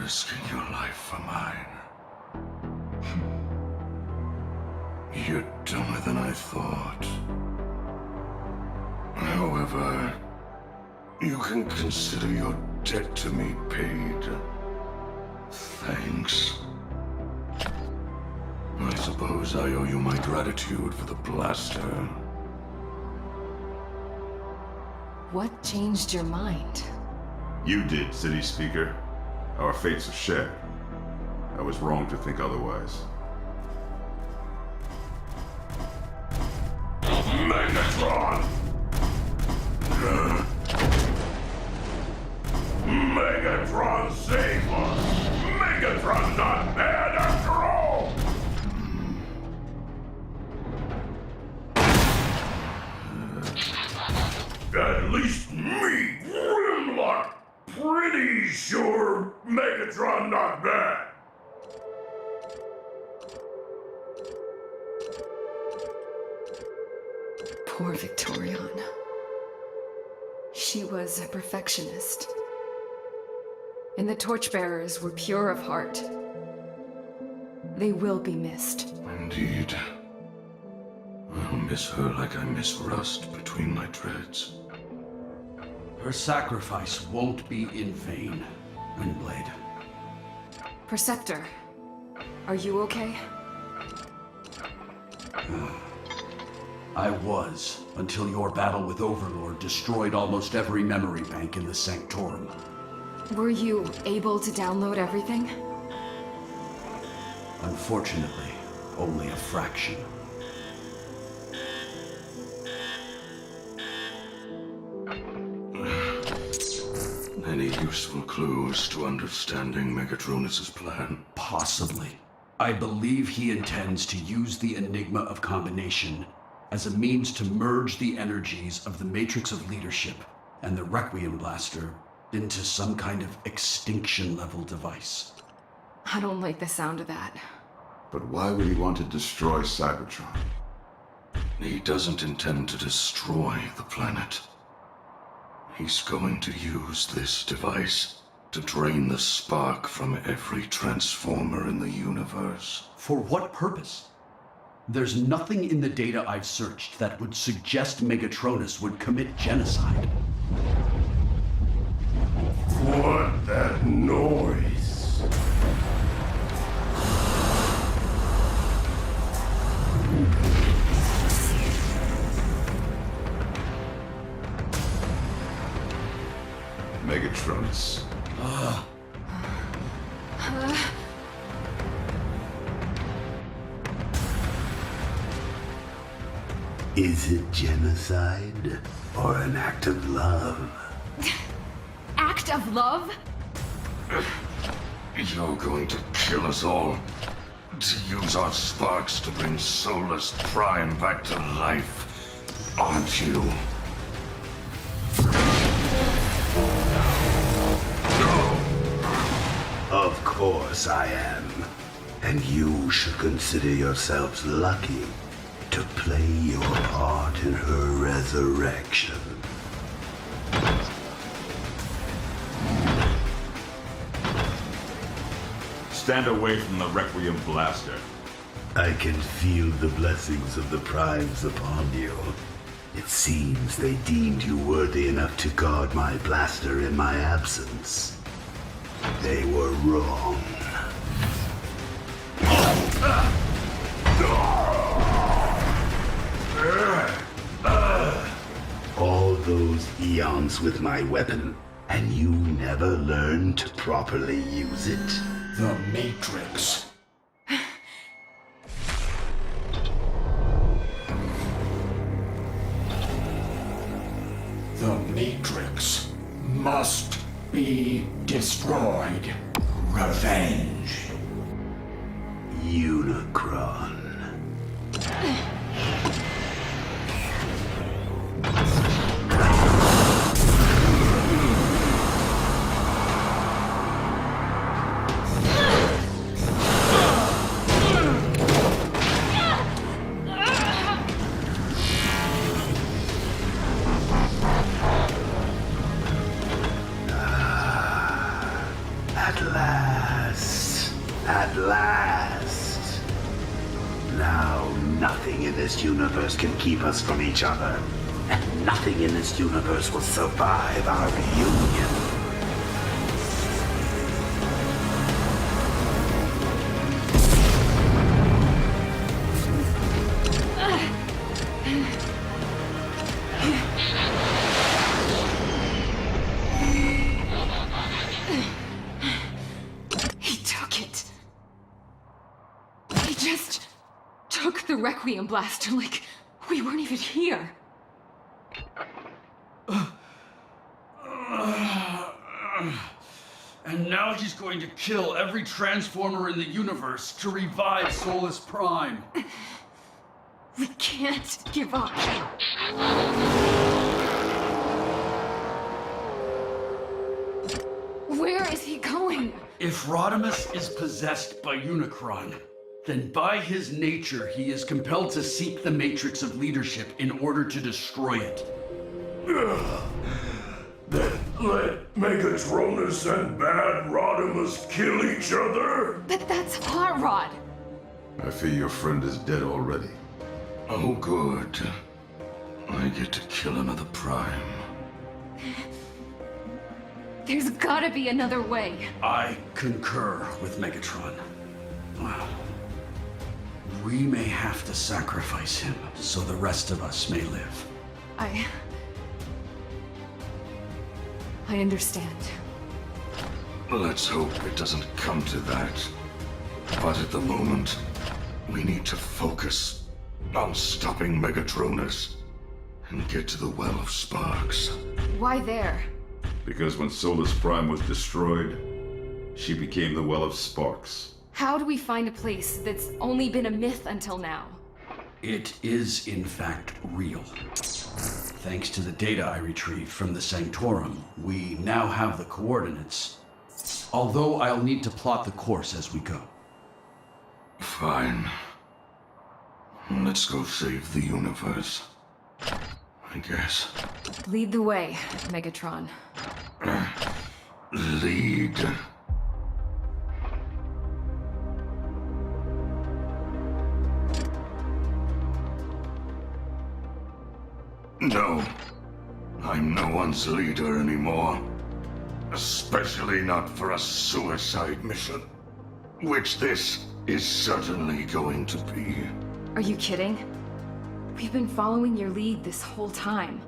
Speaker 4: risking your life for mine. You're dumber than I thought. However, you can consider your debt to me paid. Thanks. I suppose I owe you my gratitude for the blaster.
Speaker 6: What changed your mind?
Speaker 9: You did, City Speaker. Our fates are shared. I was wrong to think otherwise.
Speaker 4: Megatron! Megatron, save us! Megatron's not bad after all! At least me, Grimlock, pretty sure Megatron not bad.
Speaker 6: Poor Victorion. She was a perfectionist. And the Torchbearers were pure of heart. They will be missed.
Speaker 4: Indeed. I'll miss her like I miss rust between my treads.
Speaker 5: Her sacrifice won't be in vain, Windblade.
Speaker 6: Perceptor, are you okay?
Speaker 5: I was, until your battle with Overlord destroyed almost every memory bank in the Sanctorum.
Speaker 6: Were you able to download everything?
Speaker 5: Unfortunately, only a fraction.
Speaker 4: Any useful clues to understanding Megatronus's plan?
Speaker 5: Possibly. I believe he intends to use the Enigma of Combination as a means to merge the energies of the Matrix of Leadership and the Requiem Blaster into some kind of extinction-level device.
Speaker 6: I don't like the sound of that.
Speaker 9: But why would he want to destroy Cybertron?
Speaker 4: He doesn't intend to destroy the planet. He's going to use this device to drain the spark from every transformer in the universe.
Speaker 5: For what purpose? There's nothing in the data I've searched that would suggest Megatronus would commit genocide.
Speaker 4: What that noise?
Speaker 9: Megatronus.
Speaker 1: Is it genocide or an act of love?
Speaker 6: Act of love?
Speaker 4: You're going to kill us all. To use our sparks to bring Solus Prime back to life, aren't you?
Speaker 1: Of course I am. And you should consider yourselves lucky to play your part in her resurrection.
Speaker 9: Stand away from the Requiem Blaster.
Speaker 1: I can feel the blessings of the Primes upon you. It seems they deemed you worthy enough to guard my blaster in my absence. They were wrong. All those eons with my weapon, and you never learned to properly use it?
Speaker 8: The Matrix. The Matrix must be destroyed. Revenge.
Speaker 1: Unicron. this universe can keep us from each other. And nothing in this universe will survive our reunion.
Speaker 6: He took it. He just took the Requiem blaster like we weren't even here.
Speaker 5: And now he's going to kill every Transformer in the universe to revive Solus Prime.
Speaker 6: We can't give up. Where is he going?
Speaker 5: If Rodimus is possessed by Unicron, then by his nature he is compelled to seek the Matrix of Leadership in order to destroy it.
Speaker 7: Then let Megatronus and Bad Rodimus kill each other?
Speaker 6: But that's Hot Rod.
Speaker 9: I fear your friend is dead already.
Speaker 4: Oh, good. I get to kill another Prime.
Speaker 6: There's gotta be another way.
Speaker 5: I concur with Megatron. We may have to sacrifice him so the rest of us may live.
Speaker 6: I understand.
Speaker 4: Let's hope it doesn't come to that. But at the moment, we need to focus on stopping Megatronus and get to the Well of Sparks.
Speaker 6: Why there?
Speaker 9: Because when Solus Prime was destroyed, she became the Well of Sparks.
Speaker 6: How do we find a place that's only been a myth until now?
Speaker 5: It is, in fact, real. Thanks to the data I retrieved from the Sanctorum, we now have the coordinates. Although I'll need to plot the course as we go.
Speaker 4: Fine. Let's go save the universe. I guess.
Speaker 6: Lead the way, Megatron.
Speaker 4: Lead. No. I'm no one's leader anymore. Especially not for a suicide mission. Which this is certainly going to be.
Speaker 6: Are you kidding? We've been following your lead this whole time.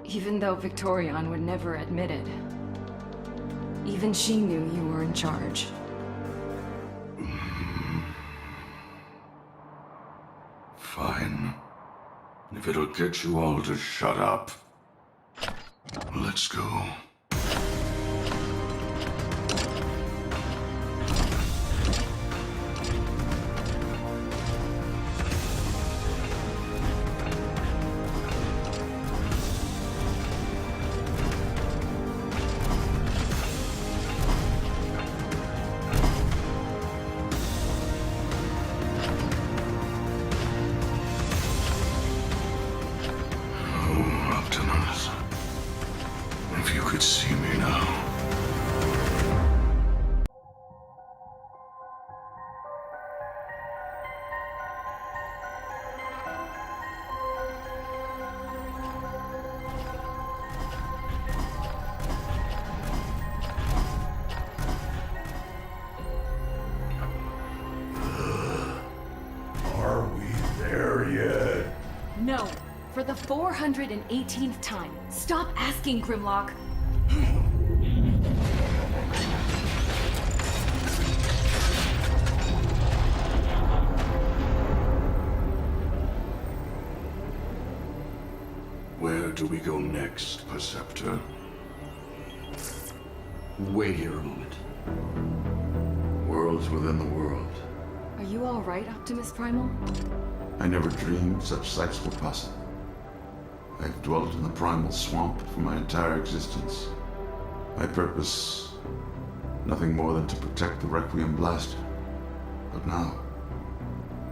Speaker 6: Even though Victorion would never admit it. Even she knew you were in charge.
Speaker 4: Fine. If it'll get you all to shut up, let's go. If you could see me now.
Speaker 7: Are we there yet?
Speaker 6: No. For the 418th time. Stop asking, Grimlock.
Speaker 4: Where do we go next, Perceptor?
Speaker 5: Wait here a moment.
Speaker 9: Worlds within the world.
Speaker 6: Are you alright, Optimus Primal?
Speaker 9: I never dreamed such sights were possible. I've dwelt in the primal swamp for my entire existence. My purpose, nothing more than to protect the Requiem blaster. But now,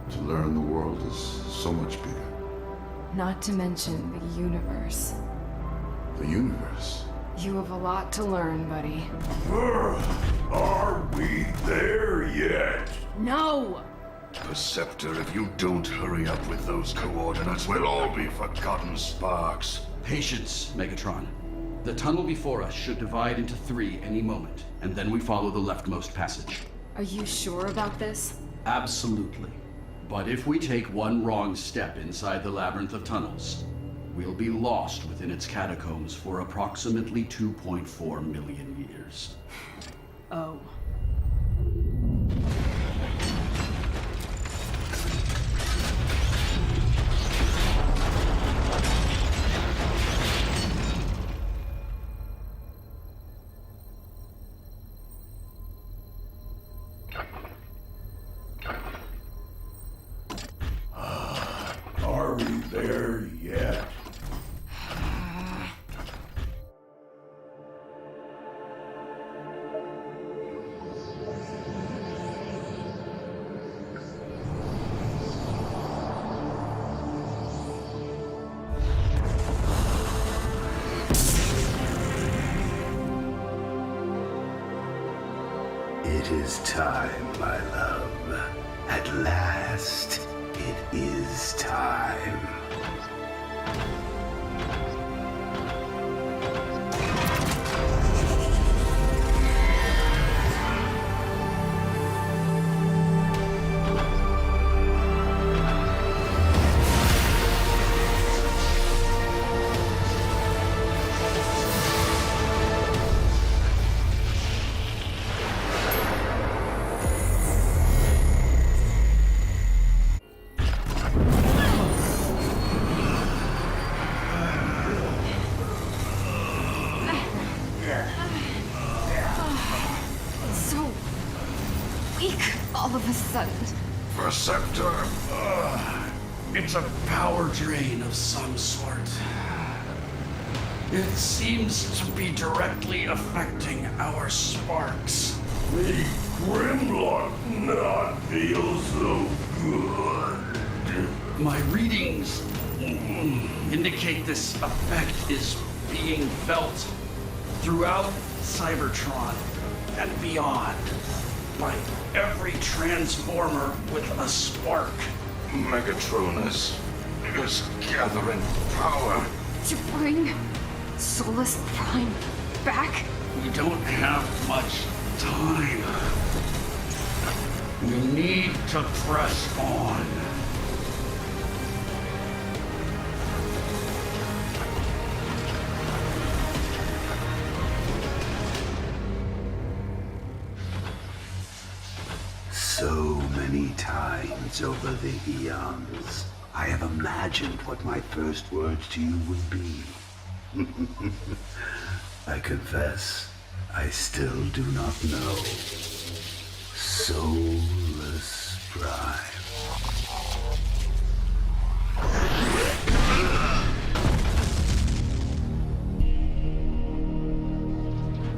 Speaker 9: to learn the world is so much bigger.
Speaker 6: Not to mention the universe.
Speaker 9: The universe.
Speaker 6: You have a lot to learn, buddy.
Speaker 7: Are we there yet?
Speaker 6: No!
Speaker 4: Perceptor, if you don't hurry up with those coordinates, we'll all be forgotten sparks.
Speaker 5: Patience, Megatron. The tunnel before us should divide into 3 any moment, and then we follow the leftmost passage.
Speaker 6: Are you sure about this?
Speaker 5: Absolutely. But if we take one wrong step inside the labyrinth of tunnels, we'll be lost within its catacombs for approximately 2.4 million years.
Speaker 6: Oh.
Speaker 7: Are we there yet?
Speaker 1: It is time, my love. At last, it is time.
Speaker 6: So weak all of a sudden.
Speaker 4: Perceptor,
Speaker 5: It's a power drain of some sort. It seems to be directly affecting our sparks.
Speaker 7: The Grimlock not feel so good.
Speaker 5: My readings indicate this effect is being felt throughout Cybertron and beyond by every transformer with a spark.
Speaker 4: Megatronus is gathering power.
Speaker 6: To bring Solus Prime back?
Speaker 5: We don't have much time. We need to press on.
Speaker 1: So many times over the eons, I have imagined what my first words to you would be. I confess, I still do not know. Solus Prime.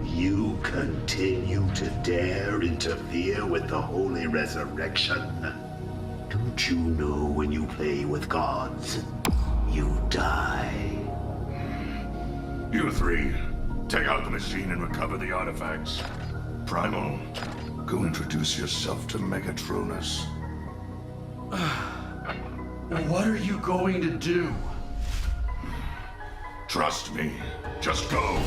Speaker 1: You continue to dare interfere with the Holy Resurrection? Don't you know when you play with gods, you die?
Speaker 4: You 3, take out the machine and recover the artifacts. Primal, go introduce yourself to Megatronus.
Speaker 5: What are you going to do?
Speaker 4: Trust me, just go.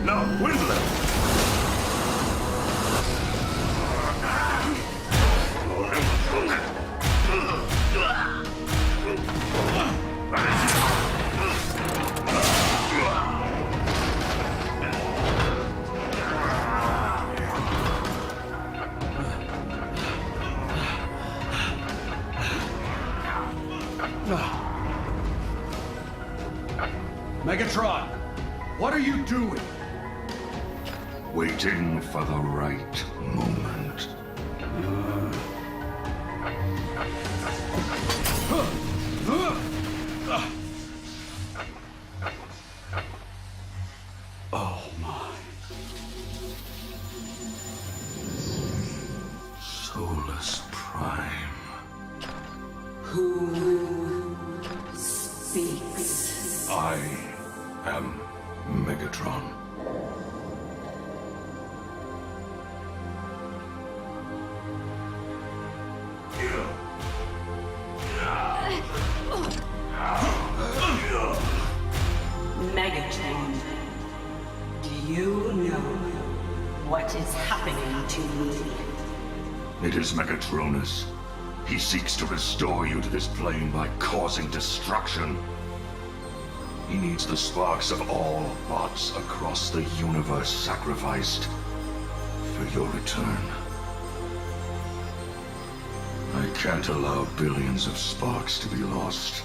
Speaker 7: Now, Windler!
Speaker 5: Megatron, what are you doing?
Speaker 4: Waiting for the right moment. Solus Prime.
Speaker 2: Who speaks?
Speaker 4: I am Megatron.
Speaker 2: Megatron, do you know what is happening to me?
Speaker 4: It is Megatronus. He seeks to restore you to this plane by causing destruction. He needs the sparks of all bots across the universe sacrificed for your return. I can't allow billions of sparks to be lost,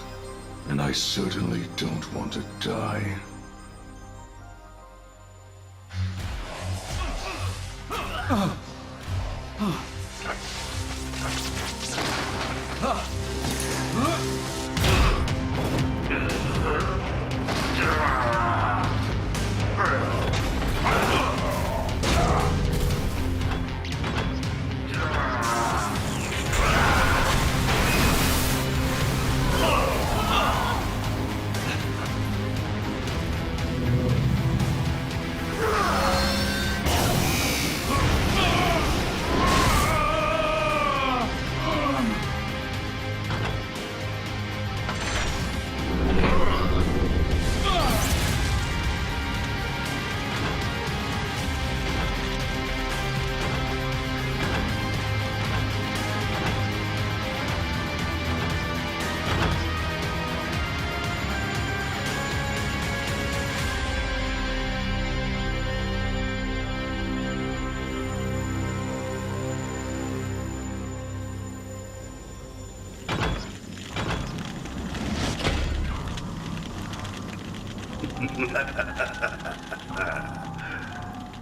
Speaker 4: and I certainly don't want to die.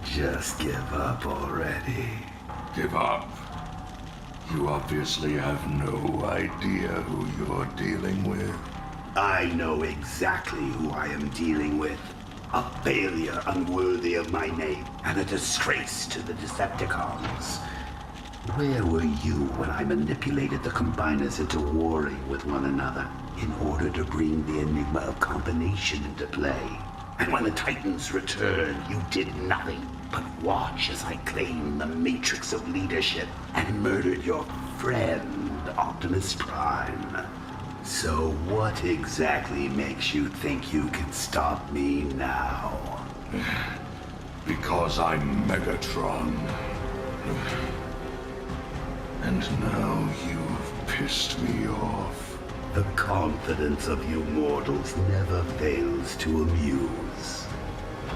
Speaker 1: Just give up already.
Speaker 4: Give up? You obviously have no idea who you're dealing with.
Speaker 1: I know exactly who I am dealing with. A failure unworthy of my name, and a disgrace to the Decepticons. Where were you when I manipulated the Combiners into warring with one another in order to bring the enigma of combination into play? And when the Titans returned, you did nothing but watch as I claimed the matrix of leadership and murdered your friend, Optimus Prime. So what exactly makes you think you can stop me now?
Speaker 4: Because I'm Megatron. And now you've pissed me off.
Speaker 1: The confidence of you mortals never fails to amuse.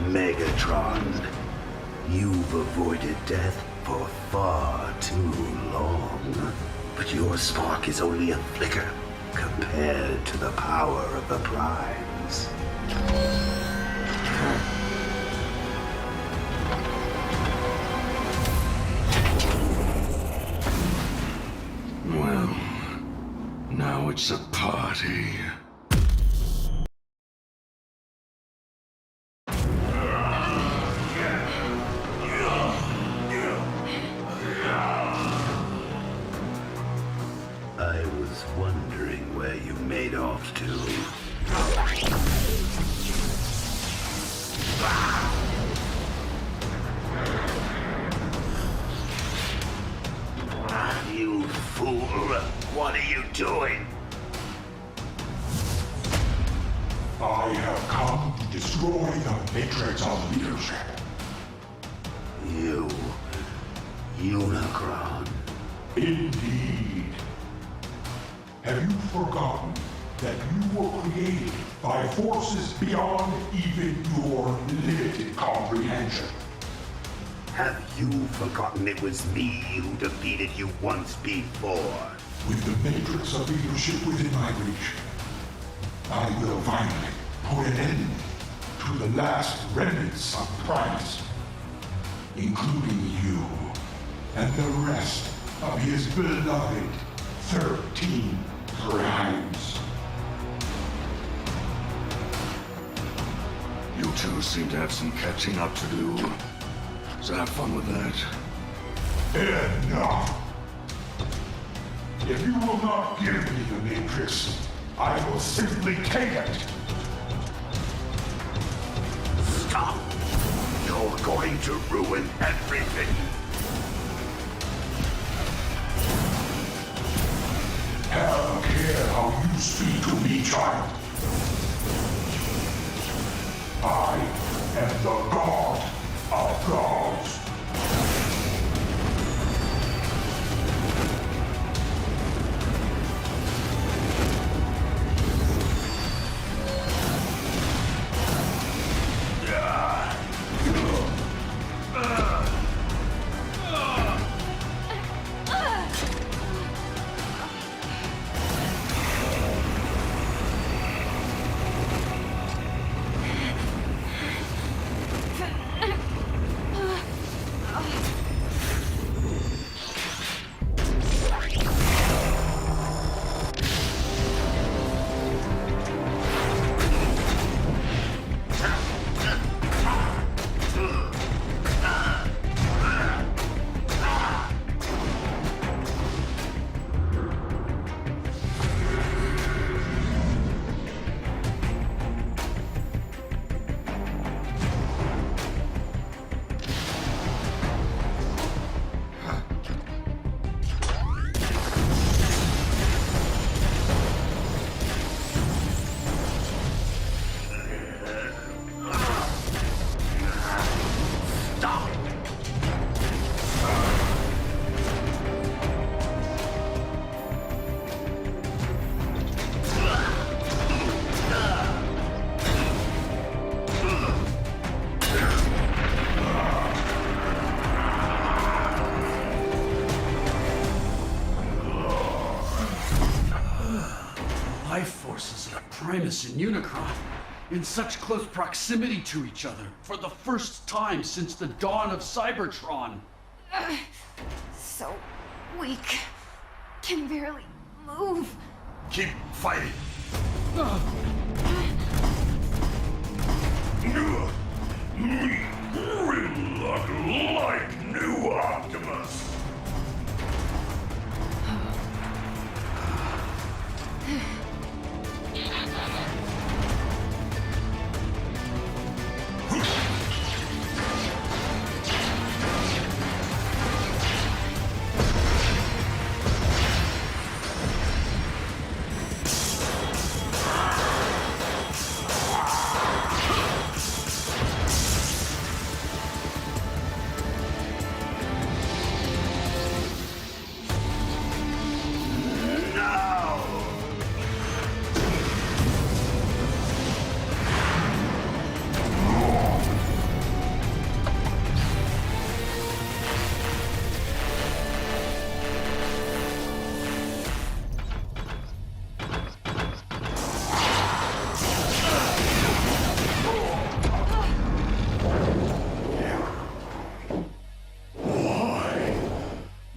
Speaker 1: Megatron, you've avoided death for far too long. But your spark is only a flicker compared to the power of the Primes.
Speaker 4: Well, now it's a party.
Speaker 1: I was wondering where you made off to. You fool! What are you doing?
Speaker 8: I have come to destroy the Matrix of Leadership.
Speaker 1: You... Unicron.
Speaker 8: Indeed. Have you forgotten that you were created by forces beyond even your limited comprehension?
Speaker 1: Have you forgotten it was me who defeated you once before?
Speaker 8: With the Matrix of Leadership within my reach, I will finally put an end to the last remnants of Primus, including you and the rest of his beloved 13 Primes.
Speaker 4: You two seem to have some catching up to do. So have fun with that.
Speaker 8: Enough! If you will not give me the Matrix, I will simply take it.
Speaker 1: Stop! You're going to ruin everything.
Speaker 8: I don't care how you speak to me, child. I am the God of gods.
Speaker 5: Life forces of Primus and Unicron in such close proximity to each other for the first time since the dawn of Cybertron.
Speaker 6: So weak. Can barely move.
Speaker 1: Keep fighting.
Speaker 7: Grimlock like new Optimus.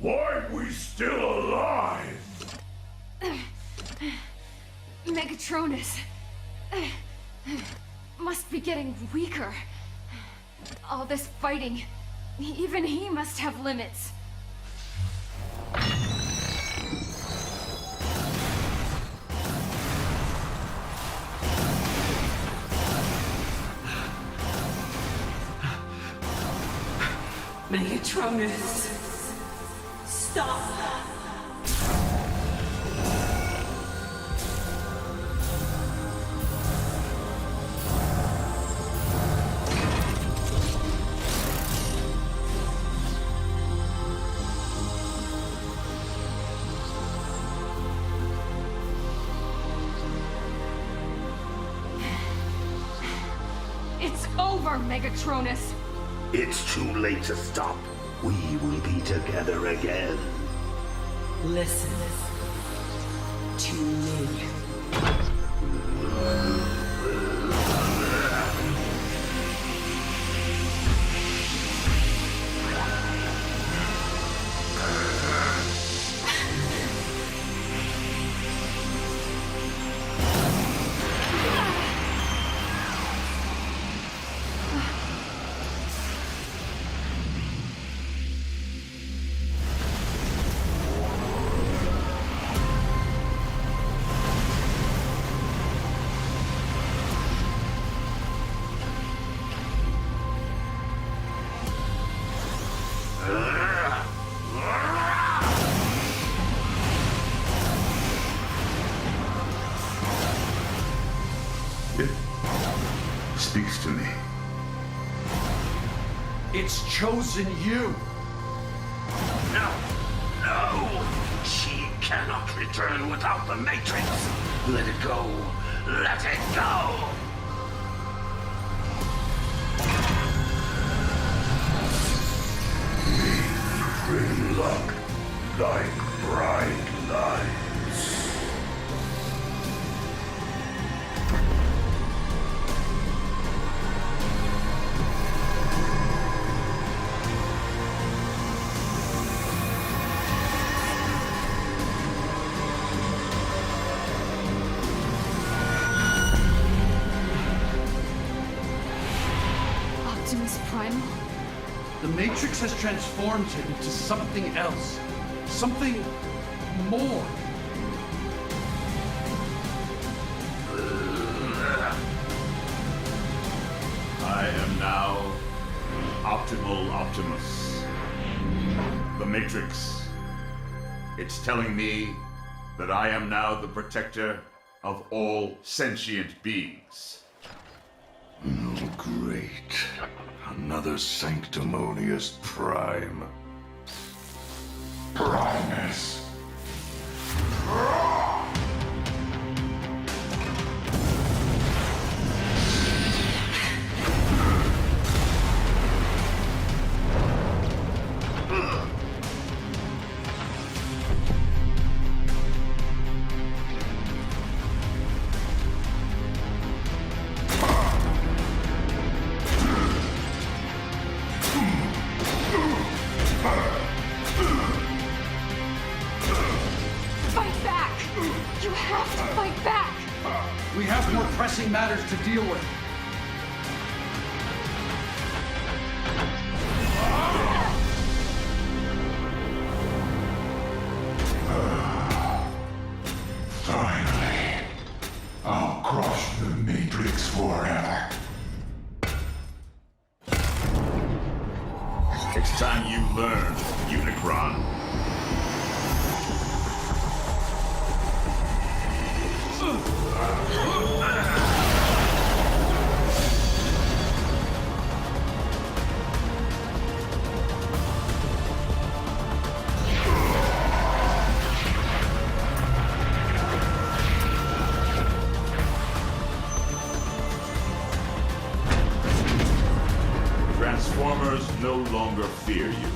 Speaker 7: Why we still alive?
Speaker 6: Megatronus must be getting weaker. All this fighting, even he must have limits.
Speaker 2: Megatronus, stop!
Speaker 6: It's over, Megatronus!
Speaker 1: It's too late to stop. We will be together again.
Speaker 2: Listen to me.
Speaker 9: speaks to me.
Speaker 5: It's chosen you.
Speaker 1: No! No! She cannot return without the Matrix! Let it go! Let it go! Bring luck like bright lights.
Speaker 6: Optimus Primal?
Speaker 5: The Matrix has transformed him into something else. Something more.
Speaker 11: I am now Optimal Optimus. The Matrix. It's telling me that I am now the protector of all sentient beings.
Speaker 4: Oh, great. Another sanctimonious Prime.
Speaker 8: Primus.
Speaker 6: Fight back! You have to fight back!
Speaker 5: We have more pressing matters to deal with.
Speaker 8: Finally, I'll crush the Matrix forever.
Speaker 11: It's time you learn, Unicron. Transformers no longer fear you.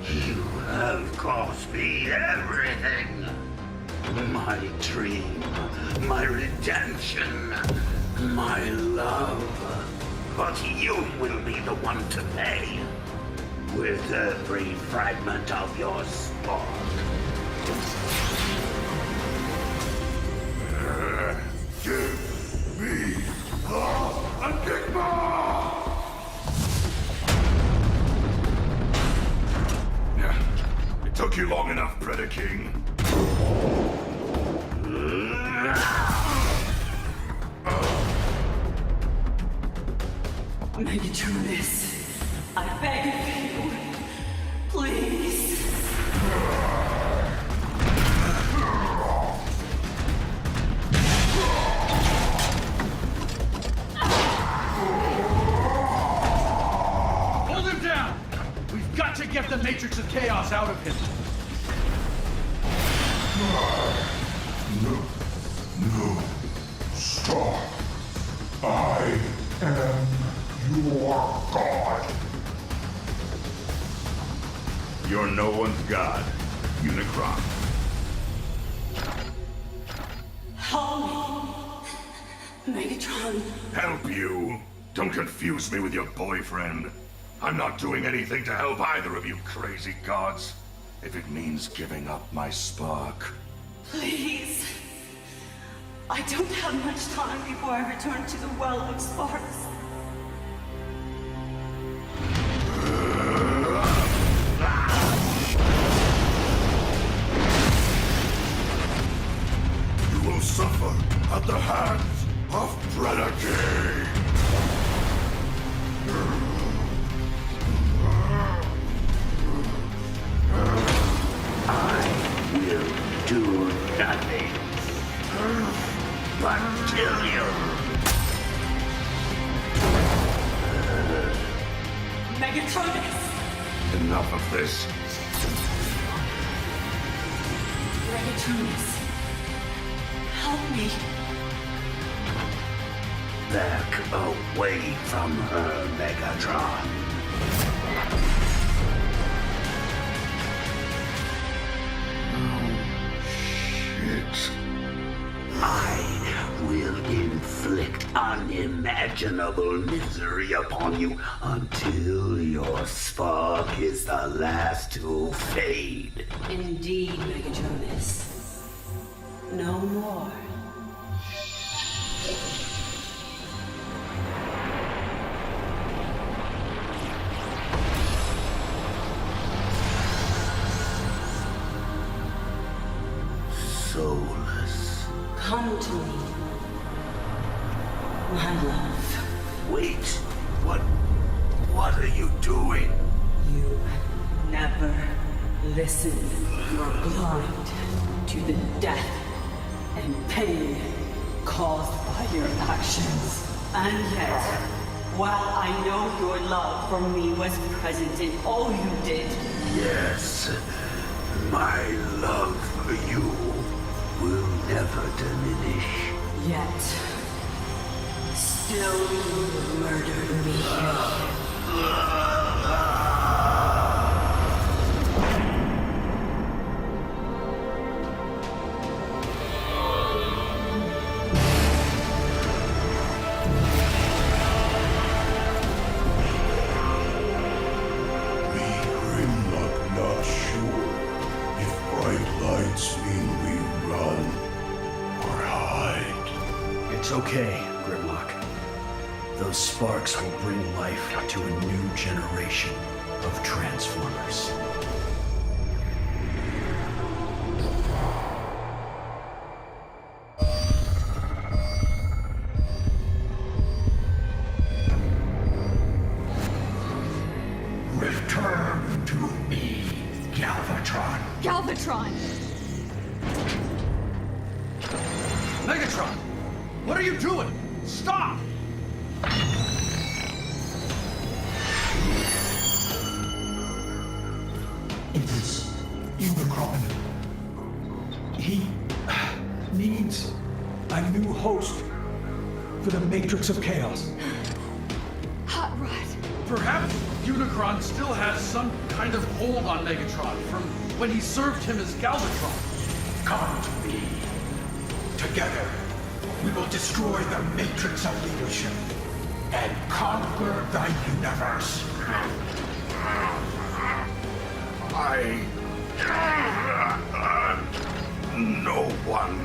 Speaker 1: You have cost me everything. My dream, my redemption, my love. But you will be the one to pay. With every fragment of your spark.
Speaker 4: Give me the Enigma! It took you long enough, Predaking.
Speaker 2: Megatronus, I beg of you, please.
Speaker 5: Hold him down! We've got to get the Matrix of Chaos out of him.
Speaker 8: No. Stop. I am your god.
Speaker 11: You're no one's god, Unicron.
Speaker 2: Help me, Megatron.
Speaker 4: Help you? Don't confuse me with your boyfriend. I'm not doing anything to help either of you crazy gods. if it means giving up my spark.
Speaker 2: Please. I don't have much time before I return to the Well of Sparks.
Speaker 4: You will suffer at the hands of Predator.
Speaker 1: I will do nothing but kill you.
Speaker 2: Megatronus!
Speaker 4: Enough of this.
Speaker 2: Megatronus! Help me!
Speaker 1: Back away from her, Megatron.
Speaker 4: Shit.
Speaker 1: I will inflict unimaginable misery upon you until your spark is the last to fade.
Speaker 2: Indeed, Megatronus. No more.
Speaker 1: Soulless.
Speaker 2: Come to me, my love.
Speaker 1: Wait. What are you doing?
Speaker 2: You never listen. You're blind to the death and pain caused by your actions. And yet, while I know your love for me was present in all you did,
Speaker 1: Yes. My love for you will never diminish.
Speaker 2: yet still you murdered me.
Speaker 4: We Grimlock not sure if bright lights mean we run or hide.
Speaker 5: It's okay, Grimlock. Those sparks will bring life to a new generation of Transformers.
Speaker 8: Return to me, Galvatron.
Speaker 6: Galvatron!
Speaker 5: Megatron! What are you doing? Stop!
Speaker 8: It is Unicron. He needs a new host for the Matrix of Chaos.
Speaker 6: Hot Rod.
Speaker 5: Perhaps Unicron still has some kind of hold on Megatron from when he served him as Galvatron.
Speaker 8: Come to me. Together, we will destroy the Matrix of Leadership and conquer the universe.
Speaker 4: No one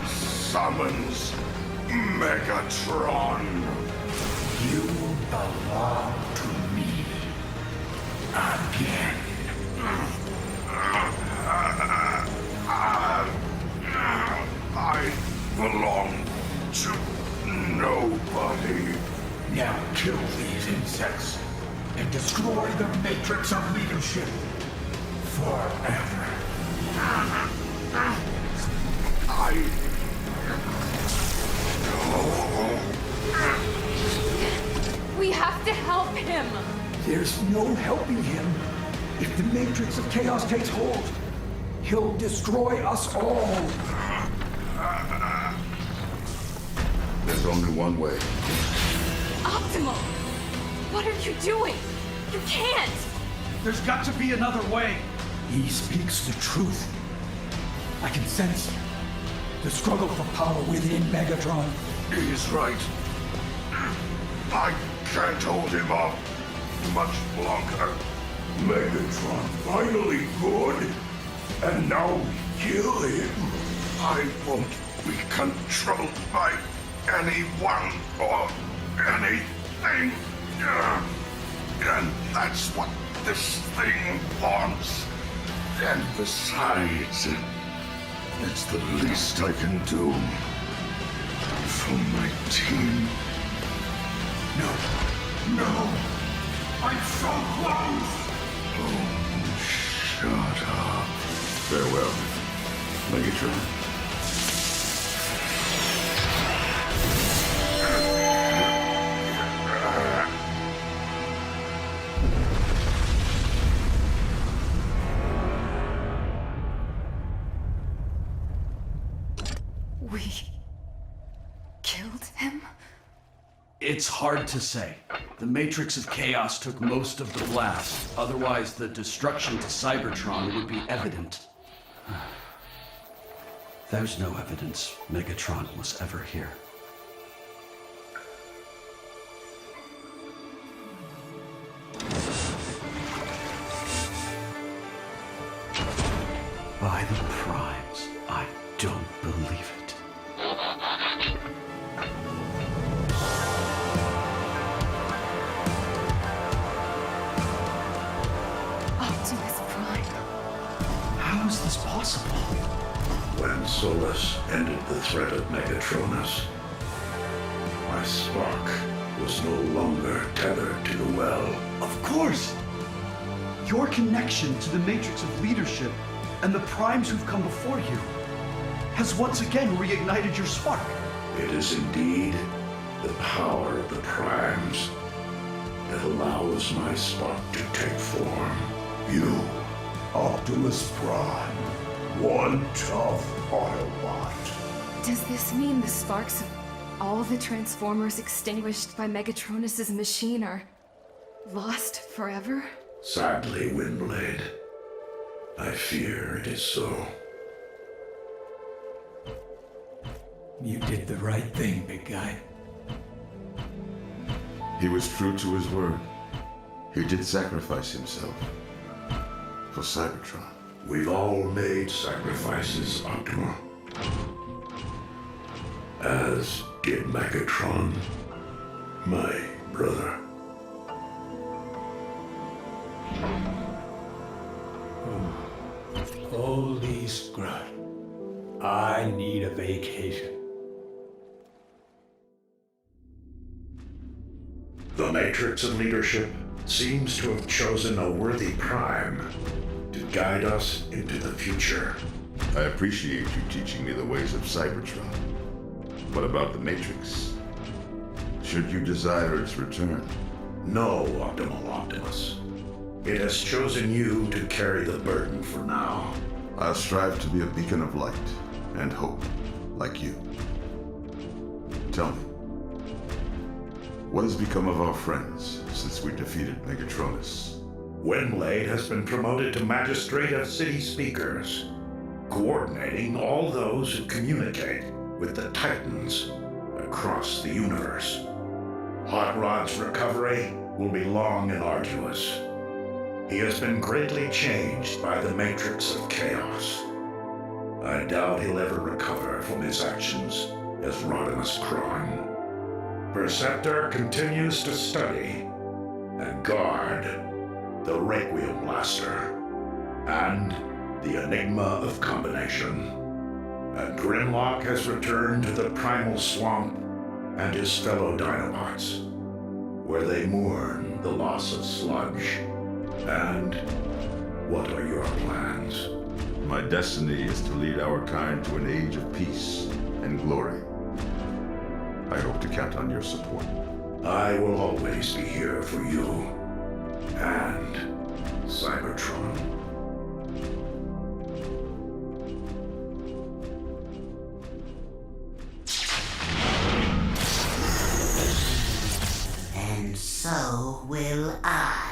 Speaker 4: summons Megatron.
Speaker 8: You belong to me. Again.
Speaker 4: I belong to nobody.
Speaker 8: Now kill these insects and destroy the Matrix of Leadership forever.
Speaker 6: We have to help him!
Speaker 8: There's no helping him. If the Matrix of Chaos takes hold, he'll destroy us all.
Speaker 9: There's only one way.
Speaker 6: Optimal! What are you doing? You can't!
Speaker 5: There's got to be another way.
Speaker 8: He speaks the truth. I can sense the struggle for power within Megatron.
Speaker 4: He's right. I can't hold him off much longer. Megatron finally good? And now we kill him? I won't be controlled by anyone or anything. And that's what this thing wants. And besides, it's the least I can do for my team. No, I'm so close. Oh, shut up.
Speaker 9: Farewell, Megatron.
Speaker 6: We killed him?
Speaker 5: It's hard to say. The Matrix of Chaos took most of the blast. Otherwise, the destruction to Cybertron would be evident. There's no evidence Megatron was ever here. By the primes, I don't believe it.
Speaker 6: Optimus Prime.
Speaker 5: How is this possible?
Speaker 1: When Solus ended the threat of Megatronus, my spark was no longer tethered to the well.
Speaker 5: Of course! Your connection to the Matrix of Leadership and the primes who've come before you has once again reignited your spark.
Speaker 1: It is indeed the power of the primes that allows my spark to take form.
Speaker 8: You, Optimus Prime, one tough Autobot.
Speaker 6: Does this mean the sparks of all the Transformers extinguished by Megatronus's machine are lost forever?
Speaker 1: Sadly, Windblade, I fear it is so.
Speaker 10: You did the right thing, big guy.
Speaker 9: He was true to his word. He did sacrifice himself for Cybertron.
Speaker 1: We've all made sacrifices, Optima. As did Megatron, my brother.
Speaker 10: Holy scrut. I need a vacation.
Speaker 1: The Matrix of Leadership seems to have chosen a worthy prime to guide us into the future.
Speaker 9: I appreciate you teaching me the ways of Cybertron. What about the Matrix? Should you desire its return?
Speaker 1: No, Optimal Optimus. It has chosen you to carry the burden for now.
Speaker 9: I'll strive to be a beacon of light and hope, like you. Tell me, what has become of our friends since we defeated Megatronus?
Speaker 1: Windblade has been promoted to Magistrate of City Speakers, coordinating all those who communicate with the Titans across the universe. Hot Rod's recovery will be long and arduous. He has been greatly changed by the Matrix of Chaos. I doubt he'll ever recover from his actions as Rodimus Prime. Perceptor continues to study and guard the Requiem Blaster and the Enigma of Combination. And Grimlock has returned to the Primal Swamp and his fellow Dinobots, where they mourn the loss of Sludge. And what are your plans?
Speaker 9: My destiny is to lead our kind to an age of peace and glory. I hope to count on your support.
Speaker 1: I will always be here for you and Cybertron.
Speaker 12: And so will I.